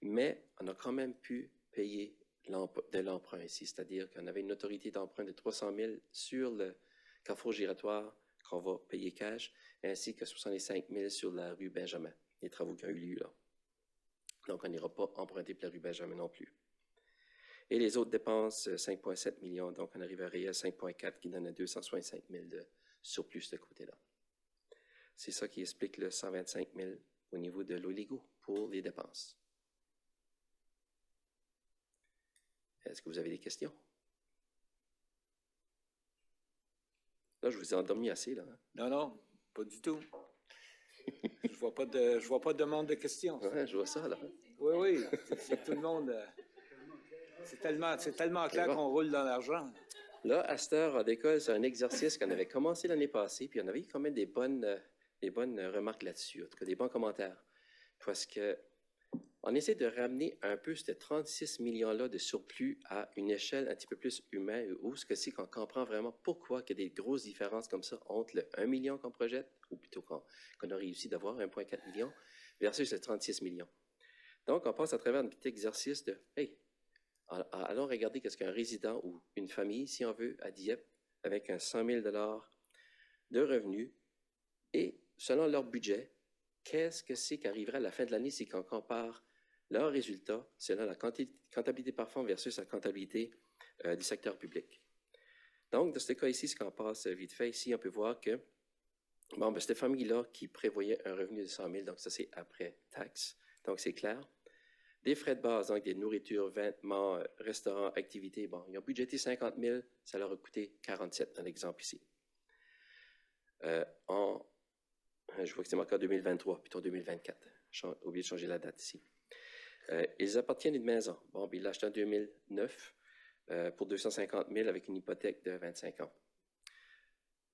mais on a quand même pu payer de l'emprunt ici, c'est-à-dire qu'on avait une autorité d'emprunt de 300 000 sur le carrefour giratoire qu'on va payer cash, ainsi que 65 000 sur la rue Benjamin, les travaux qui ont eu lieu là. Donc, on n'ira pas emprunter pour la rue Benjamin non plus. Et les autres dépenses, 5,7 millions, donc on arrive à réel 5,4 qui donne à 265 000 de surplus de ce côté-là. C'est ça qui explique le 125 000 au niveau de l'OLIGO pour les dépenses. Est-ce que vous avez des questions? Là, je vous ai endormi assez, là. Hein? Non, pas du tout. Je vois pas de demande de questions. Ouais, je vois ça, là. Oui, c'est tout le monde. C'est tellement clair bon. qu'on roule dans l'argent. Là, à cette heure, en école, c'est un exercice qu'on avait commencé l'année passée, puis on avait eu quand même des bonnes remarques là-dessus, en tout cas des bons commentaires. Parce que on essaie de ramener un peu ces 36 millions-là de surplus à une échelle un petit peu plus humaine, où ce que c'est qu'on comprend vraiment pourquoi il y a des grosses différences comme ça entre le 1 million qu'on projette, ou plutôt qu'on a réussi d'avoir 1,4 million, versus le 36 millions. Donc, on passe à travers un petit exercice de « Hey, allons regarder qu'est-ce qu'un résident ou une famille, si on veut, à Dieppe, avec un 100 000 $ de revenus, et selon leur budget, qu'est-ce que c'est qui arriverait à la fin de l'année si on compare leurs résultats selon la comptabilité par fonds versus la comptabilité du secteur public. Donc, dans ce cas ici, ce qu'on passe vite fait, ici, on peut voir que cette famille-là qui prévoyait un revenu de 100 000, donc ça, c'est après taxes, donc c'est clair. Des frais de base, donc des nourritures, vêtements, restaurants, activités, ils ont budgété 50 000, ça leur a coûté 47 dans l'exemple ici. Je vois que c'est marqué en 2023, plutôt 2024. J'ai oublié de changer la date ici. Ils appartiennent à une maison. Ils l'ont acheté en 2009 pour 250 000 avec une hypothèque de 25 ans.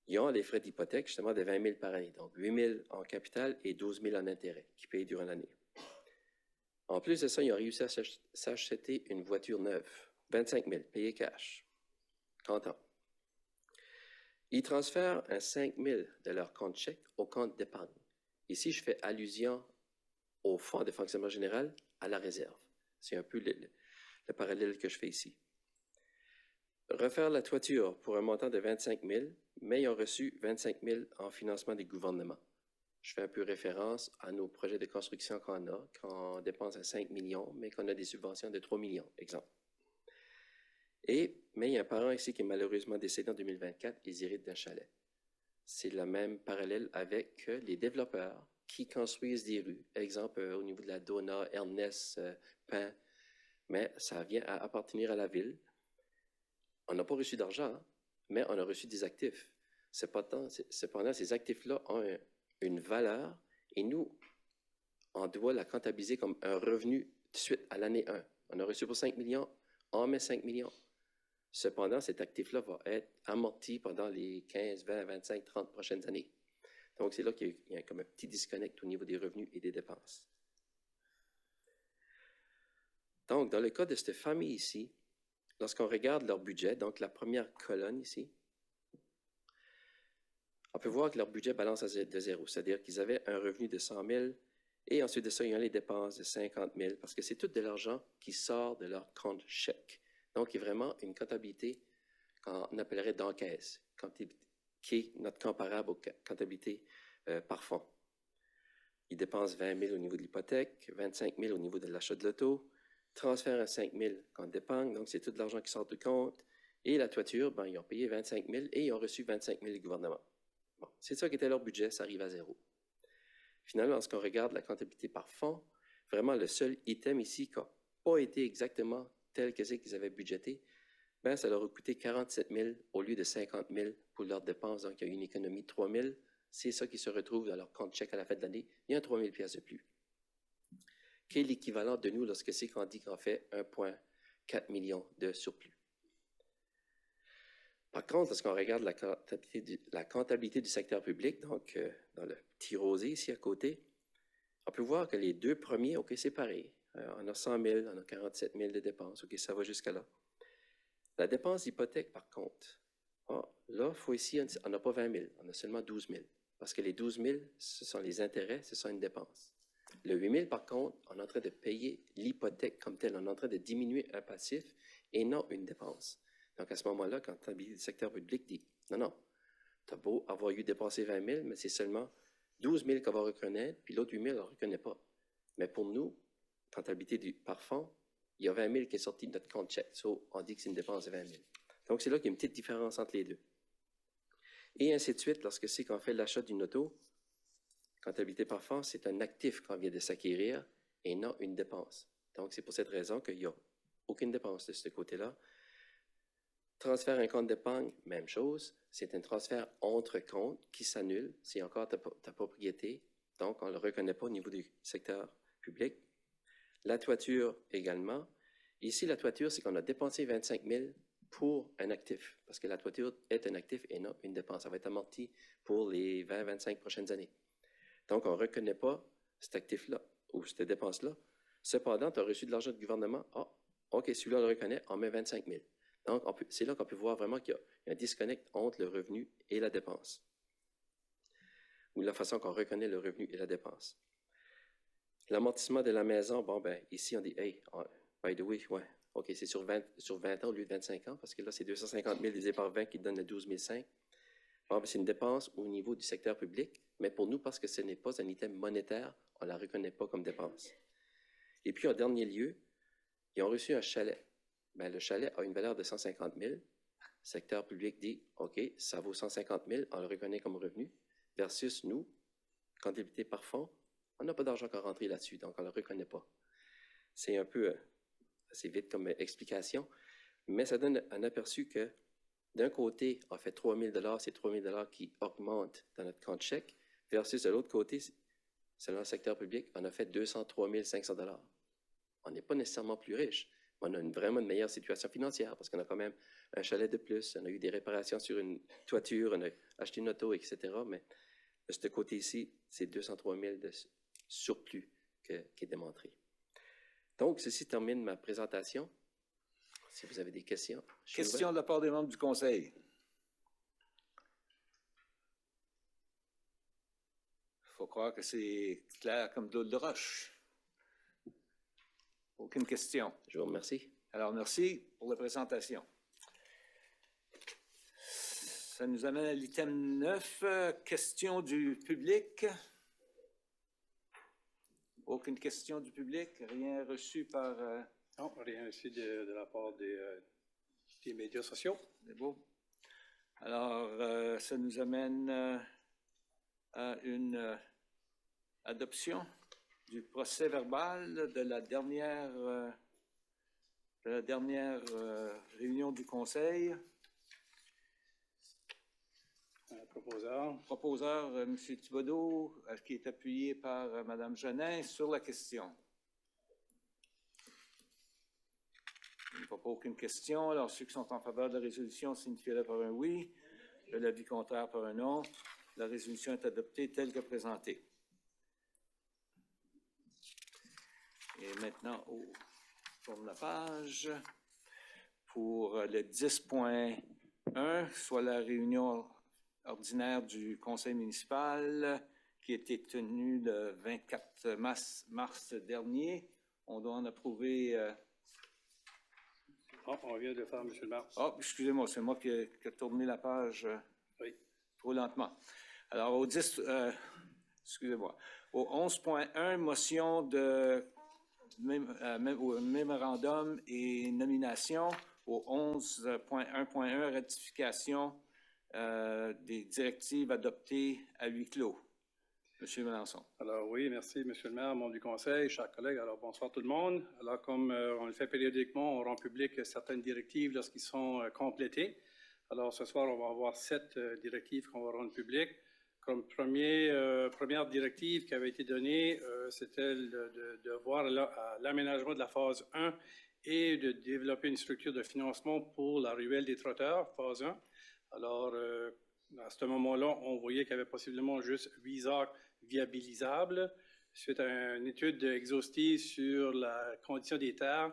Ils ont les frais d'hypothèque, justement, de 20 000 par année. Donc, 8 000 en capital et 12 000 en intérêt qui payent durant l'année. En plus de ça, ils ont réussi à s'acheter une voiture neuve. 25 000, payé cash. Content. Ils transfèrent un 5 000 de leur compte chèque au compte d'épargne. Ici, je fais allusion au fonds de fonctionnement général, à la réserve. C'est un peu le parallèle que je fais ici. Refaire la toiture pour un montant de 25 000, mais ils ont reçu 25 000 en financement des gouvernements. Je fais un peu référence à nos projets de construction qu'on a, quand on dépense à 5 millions, mais qu'on a des subventions de 3 millions, exemple. Mais il y a un parent ici qui est malheureusement décédé en 2024, ils héritent d'un chalet. C'est le même parallèle avec les développeurs qui construisent des rues, exemple au niveau de la Dona, Ernest, Pain, mais ça vient à appartenir à la ville. On n'a pas reçu d'argent, mais on a reçu des actifs. Cependant, ces actifs-là ont une valeur et nous, on doit la comptabiliser comme un revenu tout de suite à l'année 1. On a reçu pour 5 millions, on met 5 millions. Cependant, cet actif-là va être amorti pendant les 15, 20, 25, 30 prochaines années. Donc, c'est là qu'il y a comme un petit disconnect au niveau des revenus et des dépenses. Donc, dans le cas de cette famille ici, lorsqu'on regarde leur budget, donc la première colonne ici, on peut voir que leur budget balance de zéro, c'est-à-dire qu'ils avaient un revenu de 100 000 et ensuite de ça, ils ont les dépenses de 50 000 parce que c'est tout de l'argent qui sort de leur compte chèque. Donc, il y a vraiment une comptabilité qu'on appellerait d'encaisse, qui est notre comparable aux comptabilités par fonds. Ils dépensent 20 000 au niveau de l'hypothèque, 25 000 au niveau de l'achat de l'auto, transfert à 5 000 compte d'épargne, donc c'est tout l'argent qui sort du compte, Et la toiture, ben, ils ont payé 25 000 et ils ont reçu 25 000 du gouvernement. Bon, c'est ça qui était leur budget, ça arrive à zéro. Finalement, lorsqu'on regarde la comptabilité par fonds, vraiment le seul item ici qui n'a pas été exactement tel que c'est qu'ils avaient budgété, ben, ça leur a coûté 47 000 au lieu de 50 000 pour leurs dépenses. Donc, il y a eu une économie de 3 000. C'est ça qui se retrouve dans leur compte chèque à la fin de l'année. Il y a 3 000 pièces de plus. Qui est l'équivalent de nous lorsque c'est qu'on dit qu'on fait 1,4 million de surplus. Par contre, lorsqu'on regarde la comptabilité du secteur public, donc dans le petit rosé ici à côté, on peut voir que les deux premiers, OK, c'est pareil. On a 100 000, on a 47 000 de dépenses. OK, ça va jusqu'à là. La dépense d'hypothèque, par contre, là, ici, on n'a pas 20 000, on a seulement 12 000. Parce que les 12 000, ce sont les intérêts, ce sont une dépense. Le 8 000, par contre, on est en train de payer l'hypothèque comme telle. On est en train de diminuer un passif et non une dépense. Donc, à ce moment-là, quand le secteur public dit « Non, non, tu as beau avoir eu dépensé 20 000, mais c'est seulement 12 000 qu'on va reconnaître, puis l'autre 8 000, on ne reconnaît pas. » Mais pour nous, comptabilité par fonds, il y a 20 000 qui est sorti de notre compte chèque. So, on dit que c'est une dépense de 20 000. Donc, c'est là qu'il y a une petite différence entre les deux. Et ainsi de suite, lorsque c'est qu'on fait l'achat d'une auto, comptabilité par fonds, c'est un actif qu'on vient de s'acquérir et non une dépense. Donc, c'est pour cette raison qu'il n'y a aucune dépense de ce côté-là. Transfert à un compte d'épargne, même chose. C'est un transfert entre comptes qui s'annule. C'est encore ta propriété. Donc, on ne le reconnaît pas au niveau du secteur public. La toiture également. Ici, la toiture, c'est qu'on a dépensé 25 000 pour un actif, parce que la toiture est un actif et non une dépense. Ça va être amorti pour les 20-25 prochaines années. Donc, on ne reconnaît pas cet actif-là ou cette dépense-là. Cependant, tu as reçu de l'argent du gouvernement. Ah, OK, celui-là, on le reconnaît, on met 25 000. Donc, c'est là qu'on peut voir vraiment qu'il y a un disconnect entre le revenu et la dépense, ou la façon qu'on reconnaît le revenu et la dépense. L'amortissement de la maison, bon, ben ici, on dit, hey, by the way, ouais, OK, c'est sur 20 ans au lieu de 25 ans, parce que là, c'est 250 000 divisé par 20 qui donne le 12 500. Bon, ben, c'est une dépense au niveau du secteur public, mais pour nous, parce que ce n'est pas un item monétaire, on ne la reconnaît pas comme dépense. Et puis, en dernier lieu, ils ont reçu un chalet. Ben, le chalet a une valeur de 150 000. Le secteur public dit, OK, ça vaut 150 000, on le reconnaît comme revenu, versus nous, comptabilité par fonds, on n'a pas d'argent qu'à rentrer là-dessus, donc on ne le reconnaît pas. C'est un peu assez vite comme explication, mais ça donne un aperçu que d'un côté, on fait 3 000 c'est 3 000 qui augmentent dans notre compte chèque, versus de l'autre côté, selon le secteur public, on a fait 203 500 $. On n'est pas nécessairement plus riche, mais on a vraiment une meilleure situation financière parce qu'on a quand même un chalet de plus, on a eu des réparations sur une toiture, on a acheté une auto, etc. Mais de ce côté ici, c'est 203 000 de surplus qui est démontré. Donc, ceci termine ma présentation. Si vous avez des questions. Questions de la part des membres du Conseil. Il faut croire que c'est clair comme de l'eau de roche. Aucune question. Je vous remercie. Alors, merci pour la présentation. Ça nous amène à l'item 9, questions du public. Aucune question du public, rien reçu par... Non, rien ici de la part des médias sociaux. C'est beau. Alors, ça nous amène à une adoption du procès verbal de la dernière réunion du Conseil. Proposeur, M. Thibodeau, qui est appuyé par Mme Genin sur la question. Il n'y a pas aucune question. Alors, ceux qui sont en faveur de la résolution signifient-le par un oui. De l'avis contraire par un non. La résolution est adoptée telle que présentée. Et maintenant, on tourne la page pour le 10.1, soit la réunion ordinaire du conseil municipal qui a été tenue le 24 mars dernier. On doit en approuver... on vient de le faire, M. le maire. Oh, excusez-moi, c'est moi qui ai tourné la page trop lentement. Alors, au 10... excusez-moi. Au 11.1, motion de mémorandum et nomination au 11.1.1, ratification des directives adoptées à huis clos. Monsieur Melançon. Alors oui, merci, Monsieur le maire, membres du conseil, chers collègues. Alors bonsoir tout le monde. Alors comme on le fait périodiquement, on rend public certaines directives lorsqu'ils sont complétés. Alors ce soir, on va avoir 7 directives qu'on va rendre publiques. Comme première directive qui avait été donnée, c'était de voir l'aménagement de la phase 1 et de développer une structure de financement pour la ruelle des trotteurs, phase 1. Alors, à ce moment-là, on voyait qu'il y avait possiblement juste 8 acres viabilisables. Suite à une étude exhaustive sur la condition des terres,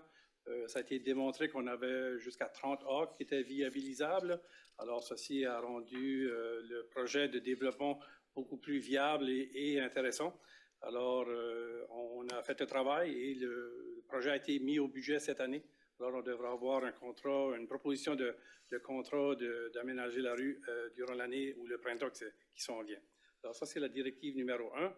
ça a été démontré qu'on avait jusqu'à 30 acres qui étaient viabilisables. Alors, ceci a rendu le projet de développement beaucoup plus viable et intéressant. Alors, on a fait le travail et le projet a été mis au budget cette année. Alors, on devra avoir un contrat, une proposition de contrat d'aménager la rue durant l'année ou le printemps qui s'en vient. Alors, ça, c'est la directive numéro 1.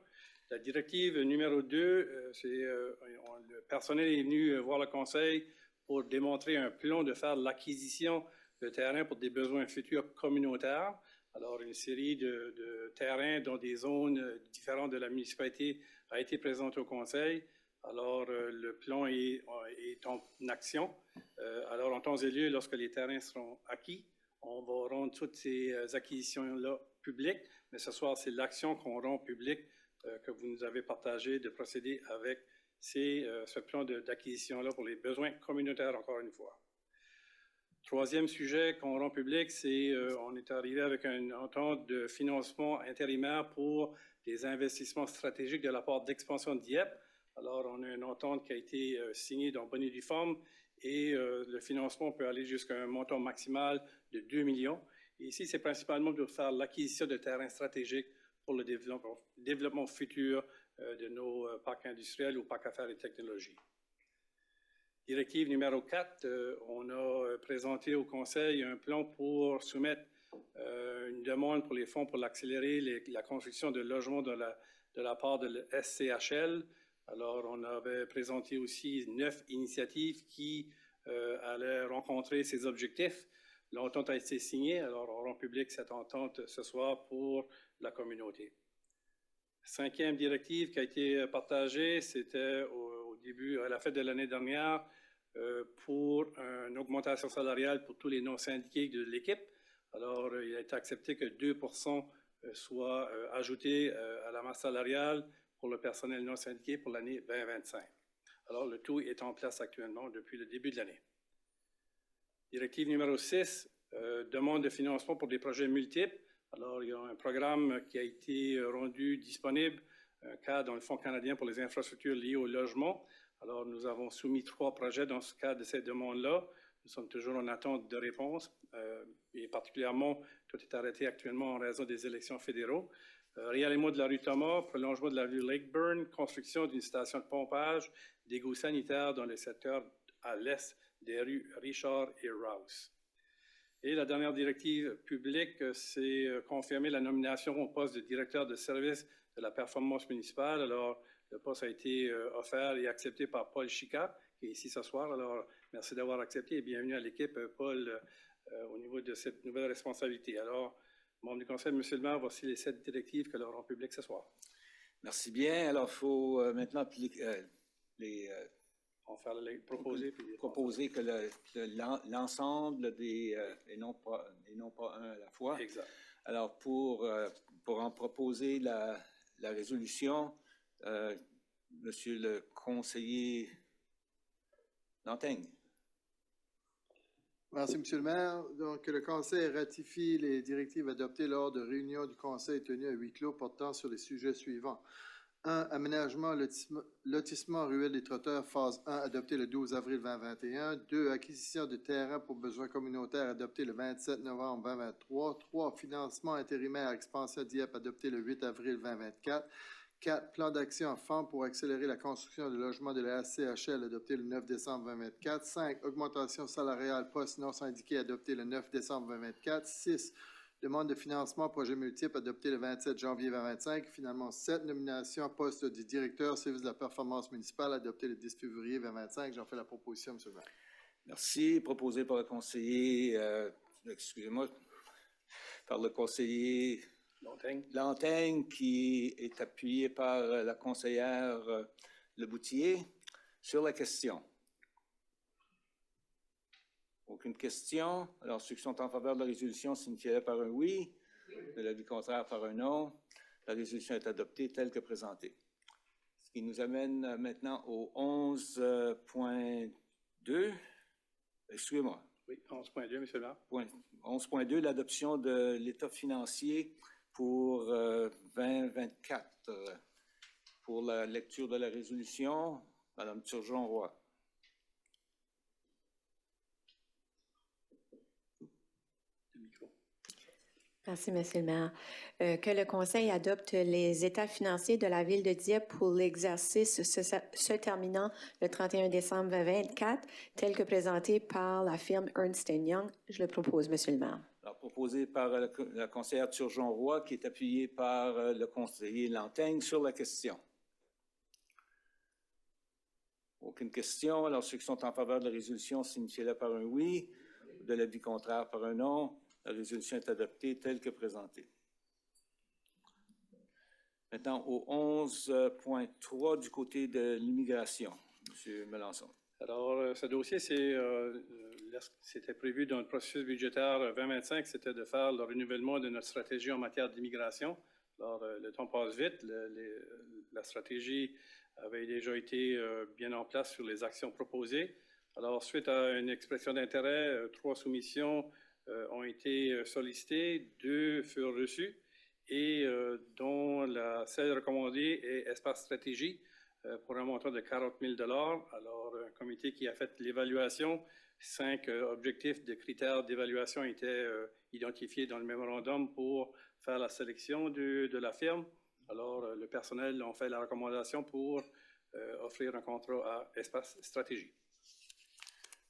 La directive numéro 2, le personnel est venu voir le conseil pour démontrer un plan de faire l'acquisition de terrain pour des besoins futurs communautaires. Alors, une série de terrains dans des zones différentes de la municipalité a été présentée au conseil. Alors, le plan est en action. Alors, en temps et lieu, lorsque les terrains seront acquis, on va rendre toutes ces acquisitions-là publiques. Mais ce soir, c'est l'action qu'on rend publique que vous nous avez partagé de procéder avec ce plan d'acquisition-là pour les besoins communautaires, encore une fois. Troisième sujet qu'on rend public, c'est on est arrivé avec une entente de financement intérimaire pour des investissements stratégiques de la part d'Expansion de Dieppe. Alors, on a une entente qui a été signée dans bonne et due forme et le financement peut aller jusqu'à un montant maximal de 2 millions. Et ici, c'est principalement pour faire l'acquisition de terrains stratégiques pour le développement futur de nos parcs industriels ou parcs affaires et technologies. Directive numéro 4, on a présenté au Conseil un plan pour soumettre une demande pour les fonds pour accélérer la construction de logements de la part de la SCHL. Alors, on avait présenté aussi 9 initiatives qui allaient rencontrer ces objectifs. L'entente a été signée, alors on rend public cette entente ce soir pour la communauté. 5e directive qui a été partagée, c'était au début, à la fin de l'année dernière, pour une augmentation salariale pour tous les non-syndiqués de l'équipe. Alors, il a été accepté que 2% soit ajouté à la masse salariale pour le personnel non syndiqué pour l'année 2025. Alors, le tout est en place actuellement depuis le début de l'année. Directive numéro 6, demande de financement pour des projets multiples. Alors, il y a un programme qui a été rendu disponible, un cadre dans le Fonds canadien pour les infrastructures liées au logement. Alors, nous avons soumis 3 projets dans ce cadre de cette demande-là. Nous sommes toujours en attente de réponse et particulièrement, tout est arrêté actuellement en raison des élections fédéraux. Réalément de la rue Thomas, prolongement de la rue Lakeburn, construction d'une station de pompage, d'égouts sanitaires dans le secteur à l'est des rues Richard et Rouse. Et la dernière directive publique, c'est confirmer la nomination au poste de directeur de service de la performance municipale. Alors, le poste a été offert et accepté par Paul Chica, qui est ici ce soir. Alors, merci d'avoir accepté et bienvenue à l'équipe, Paul, au niveau de cette nouvelle responsabilité. Alors, membres du Conseil, Monsieur le maire, voici les 7 directives que l'on rend publiques ce soir. Merci bien. Alors, il faut maintenant proposer que l'ensemble des et non pas un à la fois. Exact. Alors, pour en proposer la résolution, Monsieur le conseiller Lanteigne. Merci, Monsieur le maire. Donc, le Conseil ratifie les directives adoptées lors de réunions du Conseil tenues à huis clos portant sur les sujets suivants. 1. Aménagement, lotissement ruelle des trotteurs, phase 1, adopté le 12 avril 2021. 2. Acquisition de terrain pour besoins communautaires, adopté le 27 novembre 2023. 3. Financement intérimaire Expansion Dieppe, adopté le 8 avril 2024. 4. Plan d'action en FAM pour accélérer la construction de logements de la SCHL, adopté le 9 décembre 2024. 5. Augmentation salariale poste non syndiqué, adopté le 9 décembre 2024. 6. Demande de financement projet multiple, adopté le 27 janvier 2025. Finalement, 7. Nomination poste du directeur service de la performance municipale, adopté le 10 février 2025. J'en fais la proposition, M. le maire. Merci. Proposé par le conseiller, excusez-moi, par le conseiller Lantaigne, qui est appuyé par la conseillère Leboutier. Sur la question. Aucune question. Alors, ceux qui sont en faveur de la résolution signifient par un oui. De l'avis contraire par un non. La résolution est adoptée telle que présentée. Ce qui nous amène maintenant au 11.2. Excusez-moi. Oui, 11.2, M. le maire. 11.2, l'adoption de l'état financier pour 2024. Pour la lecture de la résolution, Mme Turgeon-Roy. Merci, Monsieur le maire. Que le Conseil adopte les états financiers de la Ville de Dieppe pour l'exercice se terminant le 31 décembre 2024, tel que présenté par la firme Ernst & Young. Je le propose, Monsieur le maire. Alors, proposé par la conseillère Turgeon-Roy, qui est appuyée par le conseiller Lantaigne sur la question. Aucune question. Alors, ceux qui sont en faveur de la résolution signifient-le par un oui. De l'avis contraire par un non. La résolution est adoptée telle que présentée. Maintenant, au 11.3 du côté de l'immigration. M. Melançon. Alors, ce dossier, c'était prévu dans le processus budgétaire 2025, c'était de faire le renouvellement de notre stratégie en matière d'immigration. Alors, le temps passe vite. La stratégie avait déjà été bien en place sur les actions proposées. Alors, suite à une expression d'intérêt, 3 soumissions ont été sollicitées, 2 furent reçues et dont celle recommandée est Espace Stratégie pour un montant de 40 000 $. Alors, un comité qui a fait l'évaluation, 5 objectifs de critères d'évaluation étaient identifiés dans le mémorandum pour faire la sélection de la firme. Alors, le personnel a fait la recommandation pour offrir un contrat à Espace Stratégie.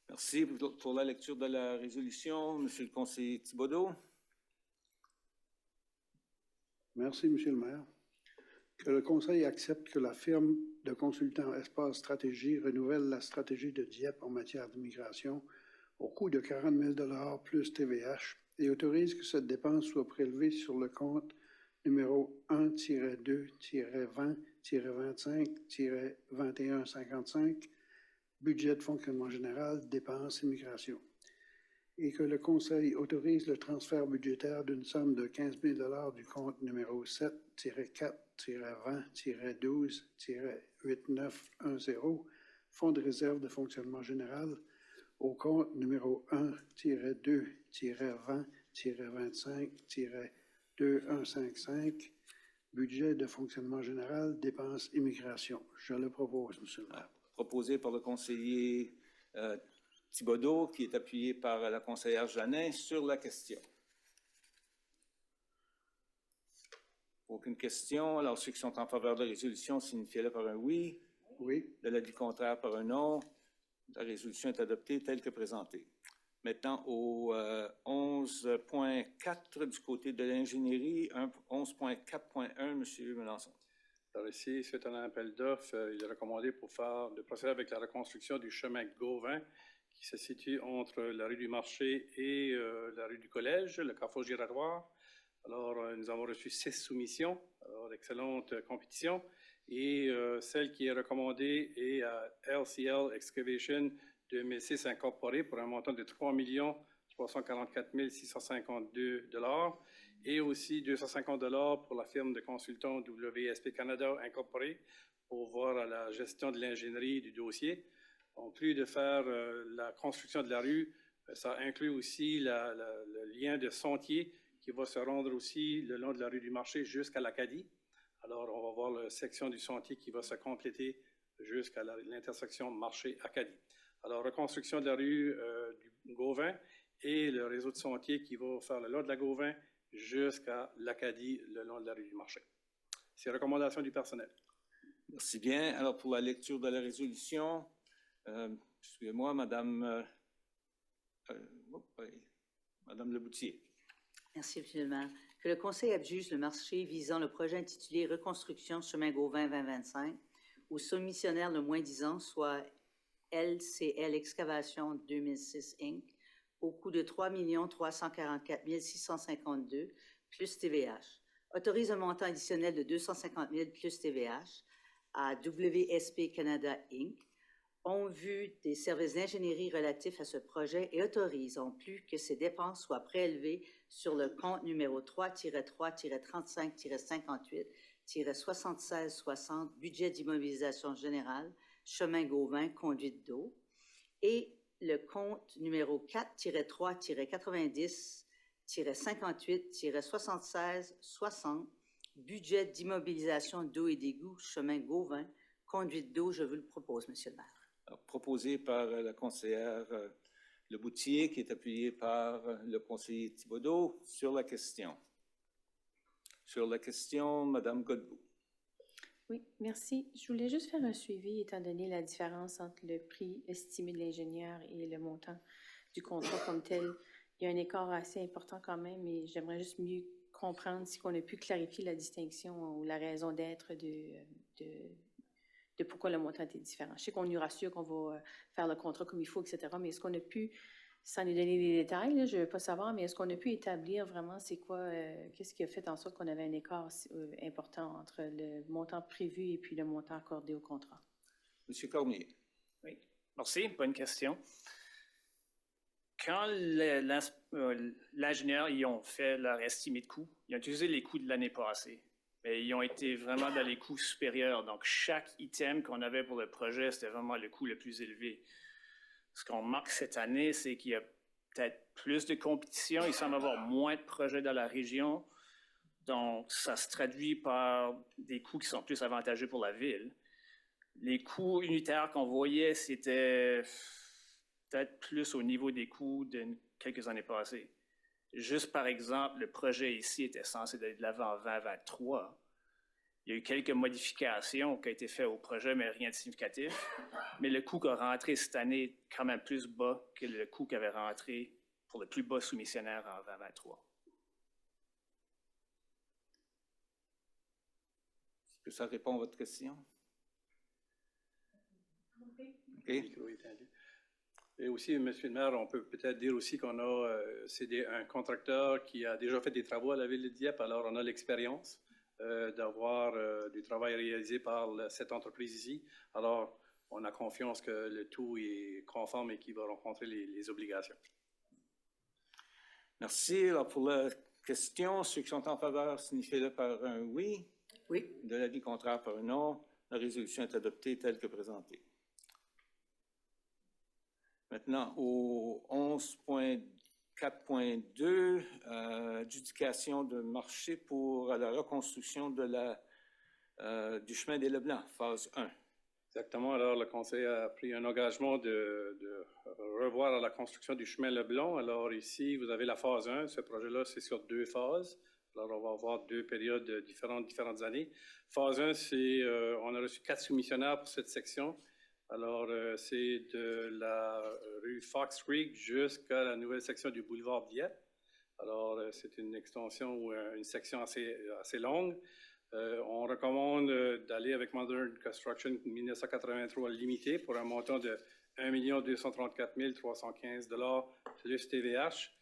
Merci pour la lecture de la résolution. Monsieur le conseiller Thibodeau. Merci, Monsieur le maire. Que le Conseil accepte que la firme de consultants Espace Stratégie renouvelle la stratégie de Dieppe en matière d'immigration au coût de 40 000 $ plus TVH et autorise que cette dépense soit prélevée sur le compte numéro 1-2-20-25-2155, budget de fonctionnement général, dépenses immigration. Et que le Conseil autorise le transfert budgétaire d'une somme de 15 000 $ du compte numéro 7-4-20-12-8910, Fonds de réserve de fonctionnement général, au compte numéro 1-2-20-25-2155, budget de fonctionnement général, dépenses immigration. Je le propose, Monsieur le maire. Proposé par le conseiller Thibodeau, qui est appuyé par la conseillère Jeannin sur la question. Aucune question. Alors, ceux qui sont en faveur de la résolution signifient-le par un oui. Oui. De l'avis contraire par un non. La résolution est adoptée telle que présentée. Maintenant, au 11.4 du côté de l'ingénierie, 11.4.1, M. Melançon. Alors ici, suite à un appel d'offres, il est recommandé de procéder avec la reconstruction du chemin Gauvin qui se situe entre la rue du Marché et la rue du Collège, le carrefour giratoire. Alors, nous avons reçu 6 soumissions, alors excellente compétition. Et celle qui est recommandée est à LCL Excavation 2006 Incorporé pour un montant de 3 344 652 $ et aussi 250 $ pour la firme de consultants WSP Canada Incorporé pour voir à la gestion de l'ingénierie du dossier. En plus de faire la construction de la rue, ça inclut aussi le lien de sentier qui va se rendre aussi le long de la rue du Marché jusqu'à l'Acadie. Alors, on va voir la section du sentier qui va se compléter jusqu'à l'intersection Marché-Acadie. Alors, reconstruction de la rue du Gauvin et le réseau de sentiers qui va faire le long de la Gauvin jusqu'à l'Acadie, le long de la rue du Marché. C'est recommandations du personnel. Merci bien. Alors, pour la lecture de la résolution, excusez-moi, Madame Leboutier. Merci, M. le maire. Que le Conseil adjuge le marché visant le projet intitulé « Reconstruction chemin Gauvin 2025 » où soumissionnaire le moins-disant soit LCL Excavation 2006 Inc. au coût de 3 344 652 plus TVH. Autorise un montant additionnel de 250 000 plus TVH à WSP Canada Inc. ont vu des services d'ingénierie relatifs à ce projet et autorise en plus que ces dépenses soient prélevées sur le compte numéro 3-3-35-58-7660 budget d'immobilisation générale, chemin Gauvin, conduite d'eau, et le compte numéro 4-3-38-58-7660 budget d'immobilisation d'eau et d'égout, chemin Gauvin, conduite d'eau. Je vous le propose, Monsieur le maire. Alors, proposé par la conseillère Leboutier, qui est appuyé par le conseiller Thibodeau. Sur la question. Sur la question, Madame Godbout. Oui, merci. Je voulais juste faire un suivi, étant donné la différence entre le prix estimé de l'ingénieur et le montant du contrat comme tel. Il y a un écart assez important quand même, et j'aimerais juste mieux comprendre si on a pu clarifier la distinction ou la raison d'être de pourquoi le montant est différent. Je sais qu'on nous rassure qu'on va faire le contrat comme il faut, etc., mais est-ce qu'on a pu, sans nous donner les détails, là, je ne veux pas savoir, mais est-ce qu'on a pu établir vraiment c'est quoi, qu'est-ce qui a fait en sorte qu'on avait un écart important entre le montant prévu et puis le montant accordé au contrat? Monsieur Cormier. Oui, merci, bonne question. Quand l'ingénieur, ils ont fait leur estimé de coûts, ils ont utilisé les coûts de l'année passée, mais ils ont été vraiment dans les coûts supérieurs. Donc, chaque item qu'on avait pour le projet, c'était vraiment le coût le plus élevé. Ce qu'on marque cette année, c'est qu'il y a peut-être plus de compétition. Il semble y avoir moins de projets dans la région. Donc, ça se traduit par des coûts qui sont plus avantageux pour la ville. Les coûts unitaires qu'on voyait, c'était peut-être plus au niveau des coûts de quelques années passées. Juste par exemple, le projet ici était censé aller de l'avant en 2023. Il y a eu quelques modifications qui ont été faites au projet, mais rien de significatif. Mais le coût qui a rentré cette année est quand même plus bas que le coût qui avait rentré pour le plus bas soumissionnaire en 2023. Est-ce que ça répond à votre question? Okay. Et aussi, Monsieur le maire, on peut peut-être dire aussi qu'on a c'est un contracteur qui a déjà fait des travaux à la ville de Dieppe, alors on a l'expérience d'avoir du travail réalisé par cette entreprise ici. Alors, on a confiance que le tout est conforme et qu'il va rencontrer les obligations. Merci. Alors, pour la question, ceux qui sont en faveur, signifiez-le par un oui. Oui. De l'avis contraire par un non. La résolution est adoptée telle que présentée. Maintenant, au 11.4.2, adjudication de marché pour la reconstruction de du chemin des Leblancs, phase 1. Exactement. Alors, le Conseil a pris un engagement de revoir la construction du chemin Leblanc. Alors, ici, vous avez la phase 1. Ce projet-là, c'est sur 2 phases. Alors, on va avoir 2 périodes différentes années. Phase 1, c'est, on a reçu 4 soumissionnaires pour cette section. Alors, c'est de la rue Fox Creek jusqu'à la nouvelle section du boulevard Dieppe. Alors, c'est une extension ou une section assez longue. On recommande d'aller avec Modern Construction 1983 limité pour un montant de 1 234 315 $ plus TVH.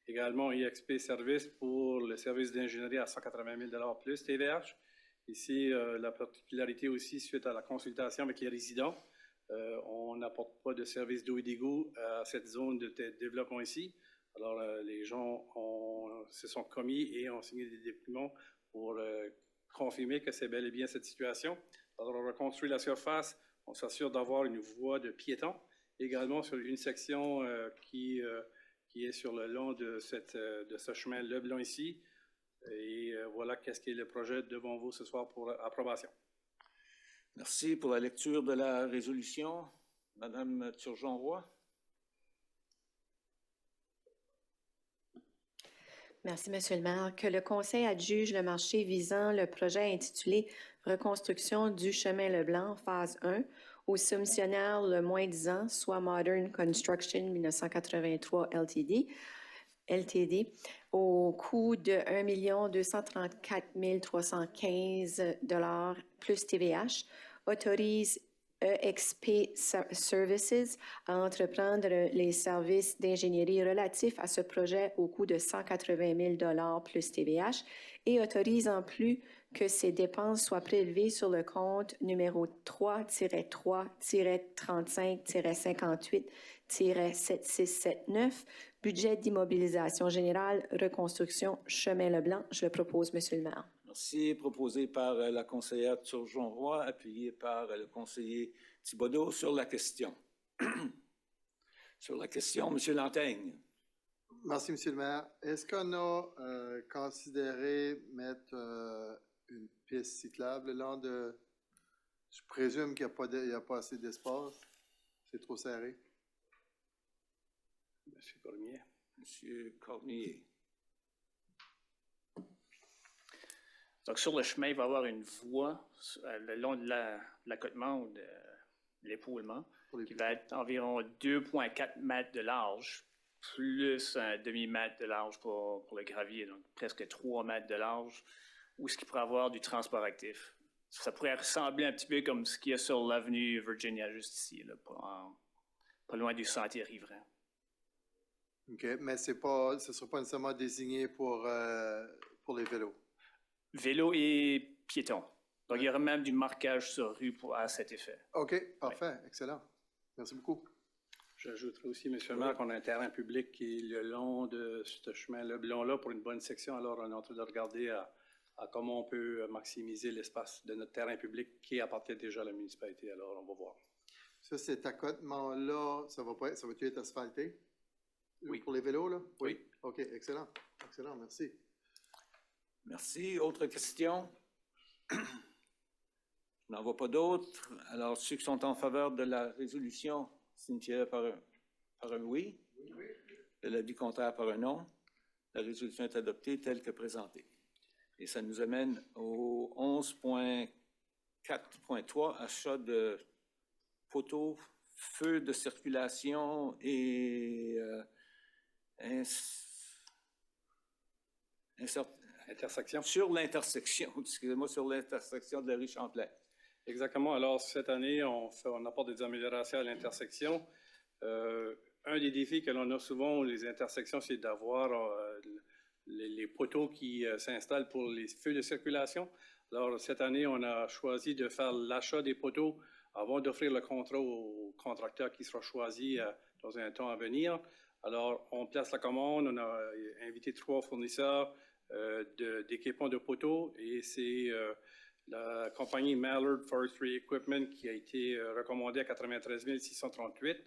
Également, IXP Service pour le service d'ingénierie à 180 000 $ plus TVH. Ici, la particularité aussi, suite à la consultation avec les résidents, on n'apporte pas de service d'eau et d'égout à cette zone de développement ici. Alors, les gens se sont commis et ont signé des documents pour confirmer que c'est bel et bien cette situation. Alors, on reconstruit la surface, on s'assure d'avoir une voie de piétons, également sur une section qui est sur le long de ce chemin Leblanc ici. Et voilà qu'est-ce qui est le projet devant vous ce soir pour approbation. Merci pour la lecture de la résolution. Madame Turgeon-Roy. Merci, Monsieur le maire. Que le Conseil adjuge le marché visant le projet intitulé « Reconstruction du chemin Leblanc, phase 1 » au soumissionnaire le moins 10 ans, soit Modern Construction 1983 LTD, au coût de 1 234 315 $ plus TVH, autorise EXP Services à entreprendre les services d'ingénierie relatifs à ce projet au coût de 180 000 plus TVH et autorise en plus que ces dépenses soient prélevées sur le compte numéro 3-3-35-58-7679, budget d'immobilisation générale, reconstruction, chemin Leblanc. Je le propose, Monsieur le maire. Merci. Proposé par la conseillère Turgeon-Roy, appuyé par le conseiller Thibodeau sur la question. Sur la question, Monsieur Lantaigne. Merci, Monsieur le maire. Est-ce qu'on a considéré mettre une piste cyclable le long de... Je présume qu'il n'y a pas assez d'espace. C'est trop serré. Monsieur Cormier. Monsieur Cormier. Donc, sur le chemin, il va y avoir une voie le long de l'accotement ou de l'épaulement qui va être environ 2,4 mètres de large, plus un demi-mètre de large pour le gravier, donc presque 3 mètres de large, où ce qui pourrait avoir du transport actif. Ça pourrait ressembler un petit peu comme ce qu'il y a sur l'avenue Virginia, juste ici, là, pas loin du sentier riverain. OK, mais ce ne sera pas nécessairement désigné pour les vélos. Vélo et piétons. Donc, il y aura même du marquage sur rue à cet effet. OK, parfait, excellent. Merci beaucoup. J'ajouterai aussi, M. le maire, qu'on a un terrain public qui est le long de ce chemin Leblanc-là pour une bonne section. Alors, on est en train de regarder à comment on peut maximiser l'espace de notre terrain public qui appartient déjà à la municipalité. Alors, on va voir. Ça, cet accotement-là, ça va être asphalté? Oui. Pour les vélos, là? Oui. OK, excellent. Excellent, merci. Merci. Autre question? Je n'en vois pas d'autres. Alors, ceux qui sont en faveur de la résolution, signifient par un oui. Oui. De l'avis contraire par un non. La résolution est adoptée telle que présentée. Et ça nous amène au 11.4.3, achat de poteaux, feux de circulation et Intersection. Sur l'intersection, excusez-moi, sur l'intersection de la rue Champlain. Exactement. Alors, cette année, on apporte des améliorations à l'intersection. Un des défis que l'on a souvent aux intersections, c'est d'avoir les poteaux qui s'installent pour les feux de circulation. Alors, cette année, on a choisi de faire l'achat des poteaux avant d'offrir le contrat au contracteur qui sera choisi dans un temps à venir. Alors, on place la commande, on a invité 3 fournisseurs d'équipements de poteaux et c'est la compagnie Mallard Forestry Equipment qui a été recommandée à 93 638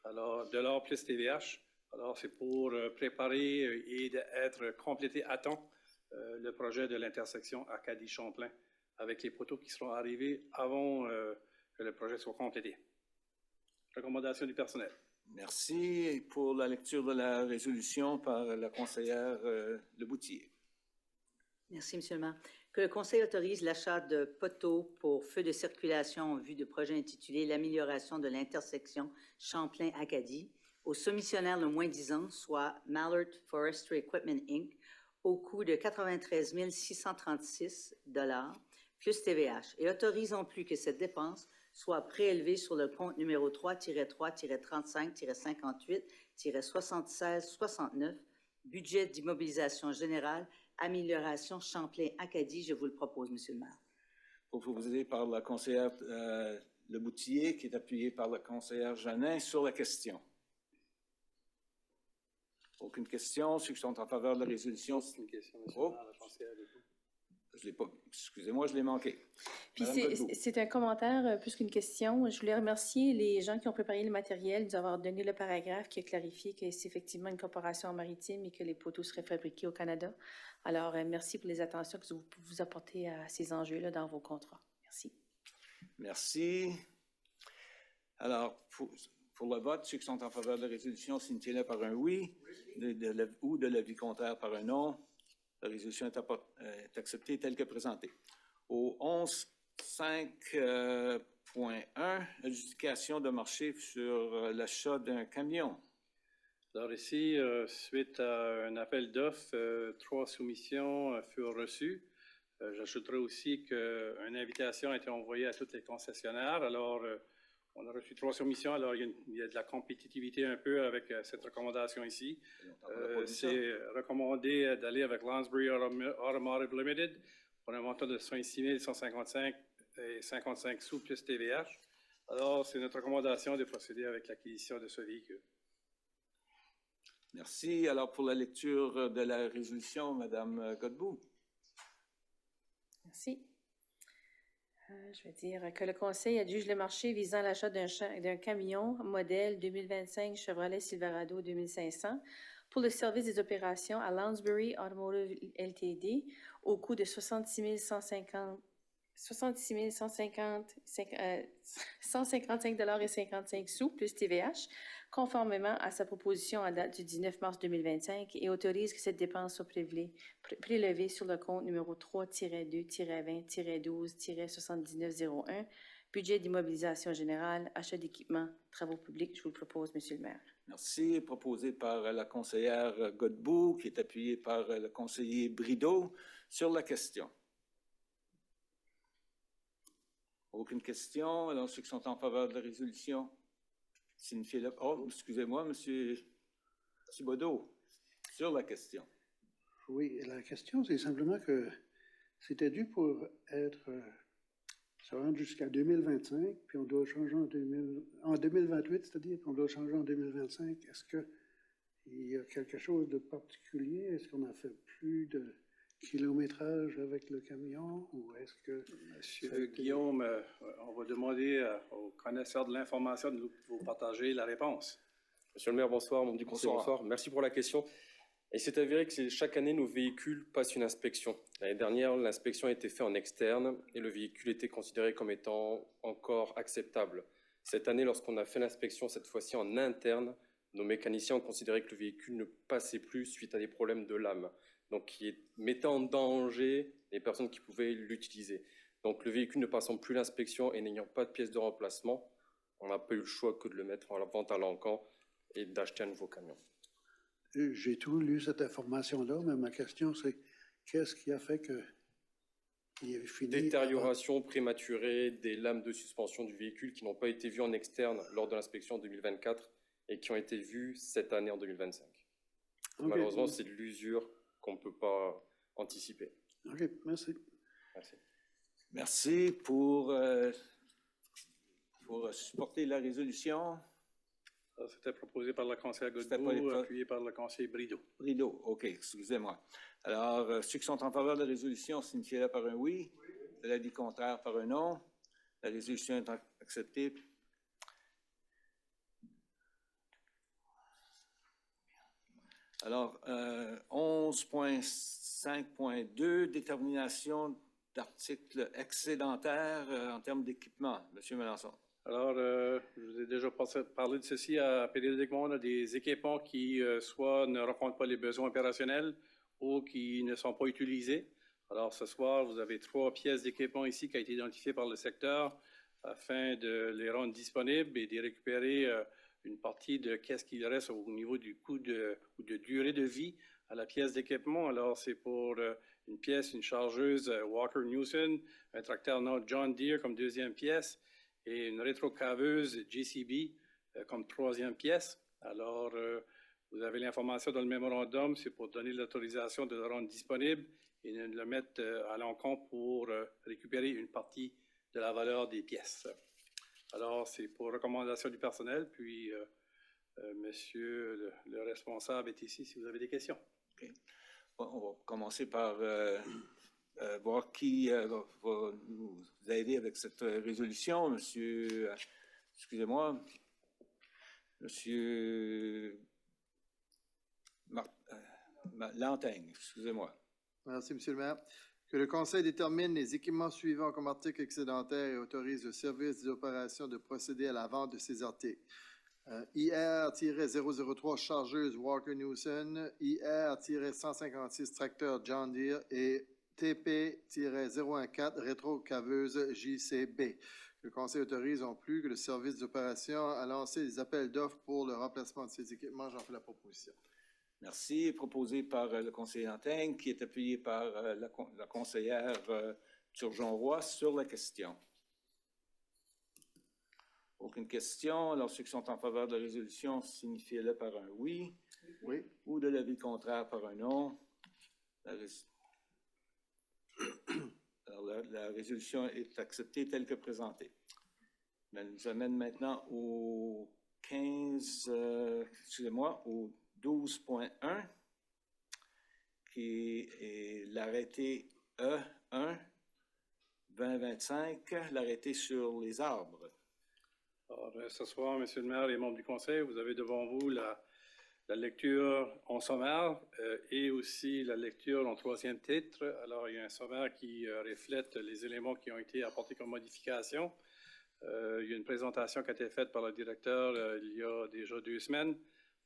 $ plus TVH. Alors, c'est pour préparer et être complété à temps le projet de l'intersection Acadie-Champlain avec les poteaux qui seront arrivés avant que le projet soit complété. Recommandation du personnel. Merci pour la lecture de la résolution par la conseillère Leboutier. Merci, M. le maire. Que le Conseil autorise l'achat de poteaux pour feux de circulation en vue de projet intitulé « L'amélioration de l'intersection Champlain-Acadie » au soumissionnaire le moins-disant, soit Mallard Forestry Equipment, Inc., au coût de 93 636 $ plus TVH, et autorise en plus que cette dépense soit prélevée sur le compte numéro 3-3-35-58-76-79, budget d'immobilisation générale, amélioration Champlain-Acadie. Je vous le propose, M. le maire. Proposé par la conseillère Leboutier, qui est appuyée par la conseillère Janin sur la question. Aucune question. Ceux qui sont en faveur de la résolution. C'est une question, M. le maire, la conseillère Legault. Je l'ai pas. Excusez-moi, je l'ai manqué. Puis c'est un commentaire plus qu'une question. Je voulais remercier les gens qui ont préparé le matériel, de nous avoir donné le paragraphe qui a clarifié que c'est effectivement une corporation maritime et que les poteaux seraient fabriqués au Canada. Alors, merci pour les attentions que vous apportez à ces enjeux-là dans vos contrats. Merci. Merci. Alors, pour le vote, ceux qui sont en faveur de la résolution, signifient-le par un oui, ou de l'avis contraire par un non. La résolution est acceptée telle que présentée. Au 11.5.1, adjudication de marché sur l'achat d'un camion. Alors ici, suite à un appel d'offres, 3 soumissions furent reçues. J'ajouterai aussi qu'une invitation a été envoyée à tous les concessionnaires. Alors, On a reçu 3 soumissions, alors il y a de la compétitivité un peu avec cette recommandation ici. C'est recommandé d'aller avec Lansbury Automotive Limited pour un montant de 26 155 et 55 sous plus TVH. Alors, c'est notre recommandation de procéder avec l'acquisition de ce véhicule. Merci. Alors, pour la lecture de la résolution, Mme Godbout. Merci. Je vais dire que le Conseil adjuge le marché visant l'achat d'un camion modèle 2025 Chevrolet Silverado 2500 pour le service des opérations à Lansbury Automotive Ltd. Au coût de 155 $155,55 sous plus TVH, conformément à sa proposition en date du 19 mars 2025 et autorise que cette dépense soit prélevée sur le compte numéro 3-2-20-12-7901, budget d'immobilisation générale, achat d'équipements, travaux publics. Je vous le propose, Monsieur le maire. Merci. Proposé par la conseillère Godbout, qui est appuyée par le conseiller Brideau. Sur la question. Aucune question. Alors, ceux qui sont en faveur de la résolution, signifiez-le. Oh, excusez-moi, Monsieur Thibodeau, sur la question. Oui, la question, c'est simplement que c'était dû pour être, ça rentre jusqu'à 2025, puis on doit changer en 2028, c'est-à-dire qu'on doit changer en 2025. Est-ce qu'il y a quelque chose de particulier? Est-ce qu'on a fait plus de kilométrage avec le camion ou est-ce que... Monsieur Guillaume, on va demander aux connaisseurs de l'information de vous partager la réponse. Monsieur le maire, bonsoir. Membre du conseil, bonsoir. Merci pour la question. Il s'est avéré que chaque année, nos véhicules passent une inspection. L'année dernière, l'inspection a été faite en externe et le véhicule était considéré comme étant encore acceptable. Cette année, lorsqu'on a fait l'inspection, cette fois-ci en interne, nos mécaniciens ont considéré que le véhicule ne passait plus suite à des problèmes de lame, donc qui mettait en danger les personnes qui pouvaient l'utiliser. Donc le véhicule ne passant plus l'inspection et n'ayant pas de pièces de remplacement, on n'a pas eu le choix que de le mettre en vente à l'encan et d'acheter un nouveau camion. J'ai tout lu cette information-là, mais ma question c'est qu'est-ce qui a fait qu'il avait fini... Détérioration prématurée des lames de suspension du véhicule qui n'ont pas été vues en externe lors de l'inspection 2024 et qui ont été vues cette année en 2025. Okay. Malheureusement, c'est de l'usure qu'on ne peut pas anticiper. OK, merci. Merci. Merci pour supporter la résolution. C'était proposé par la conseillère Godbout, appuyé par le conseiller Brideau. Brideau, OK, excusez-moi. Alors, ceux qui sont en faveur de la résolution, signifiez-le par un oui. De l'avis contraire par un non. La résolution est acceptée. Alors, 11.5.2, détermination d'articles excédentaires en termes d'équipement. Monsieur Melançon. Alors, je vous ai déjà parlé de ceci périodiquement. On a des équipements qui soit ne rencontrent pas les besoins opérationnels ou qui ne sont pas utilisés. Alors, ce soir, vous avez 3 pièces d'équipement ici qui ont été identifiées par le secteur afin de les rendre disponibles et de récupérer une partie de qu'est-ce qu'il reste au niveau du coût ou de durée de vie à la pièce d'équipement. Alors, c'est pour une pièce, une chargeuse Walker Newson, un tracteur John Deere comme deuxième pièce et une rétrocaveuse JCB comme troisième pièce. Alors, vous avez l'information dans le mémorandum, c'est pour donner l'autorisation de le rendre disponible et de le mettre à l'encontre pour récupérer une partie de la valeur des pièces. Alors, c'est pour recommandation du personnel, puis monsieur le responsable est ici si vous avez des questions. Okay. Bon, on va commencer par voir qui va nous aider avec cette résolution. Monsieur, excusez-moi, monsieur Lantaigne, excusez-moi. Merci, monsieur le maire. Que le Conseil détermine les équipements suivants comme articles excédentaires et autorise le service des opérations de procéder à la vente de ces articles. IR-003 chargeuse Walker Newson, IR-156 tracteur John Deere et TP-014 rétrocaveuse JCB. Le Conseil autorise en plus que le service d'opération a lancé des appels d'offres pour le remplacement de ces équipements. J'en fais la proposition. Merci. Proposé par le conseiller Lantaigne, qui est appuyé par la conseillère Turgeon-Roy sur la question. Aucune question. Alors, ceux qui sont en faveur de la résolution, signifiez-le par un oui. Oui. Ou de l'avis contraire par un non. Alors, la résolution est acceptée telle que présentée. Elle nous amène maintenant au 12.1, qui est l'arrêté E1 2025, l'arrêté sur les arbres. Alors, ce soir, Monsieur le maire et membres du conseil, vous avez devant vous la lecture en sommaire et aussi la lecture en troisième titre. Alors, il y a un sommaire qui reflète les éléments qui ont été apportés comme modification. Il y a une présentation qui a été faite par le directeur il y a déjà 2 semaines.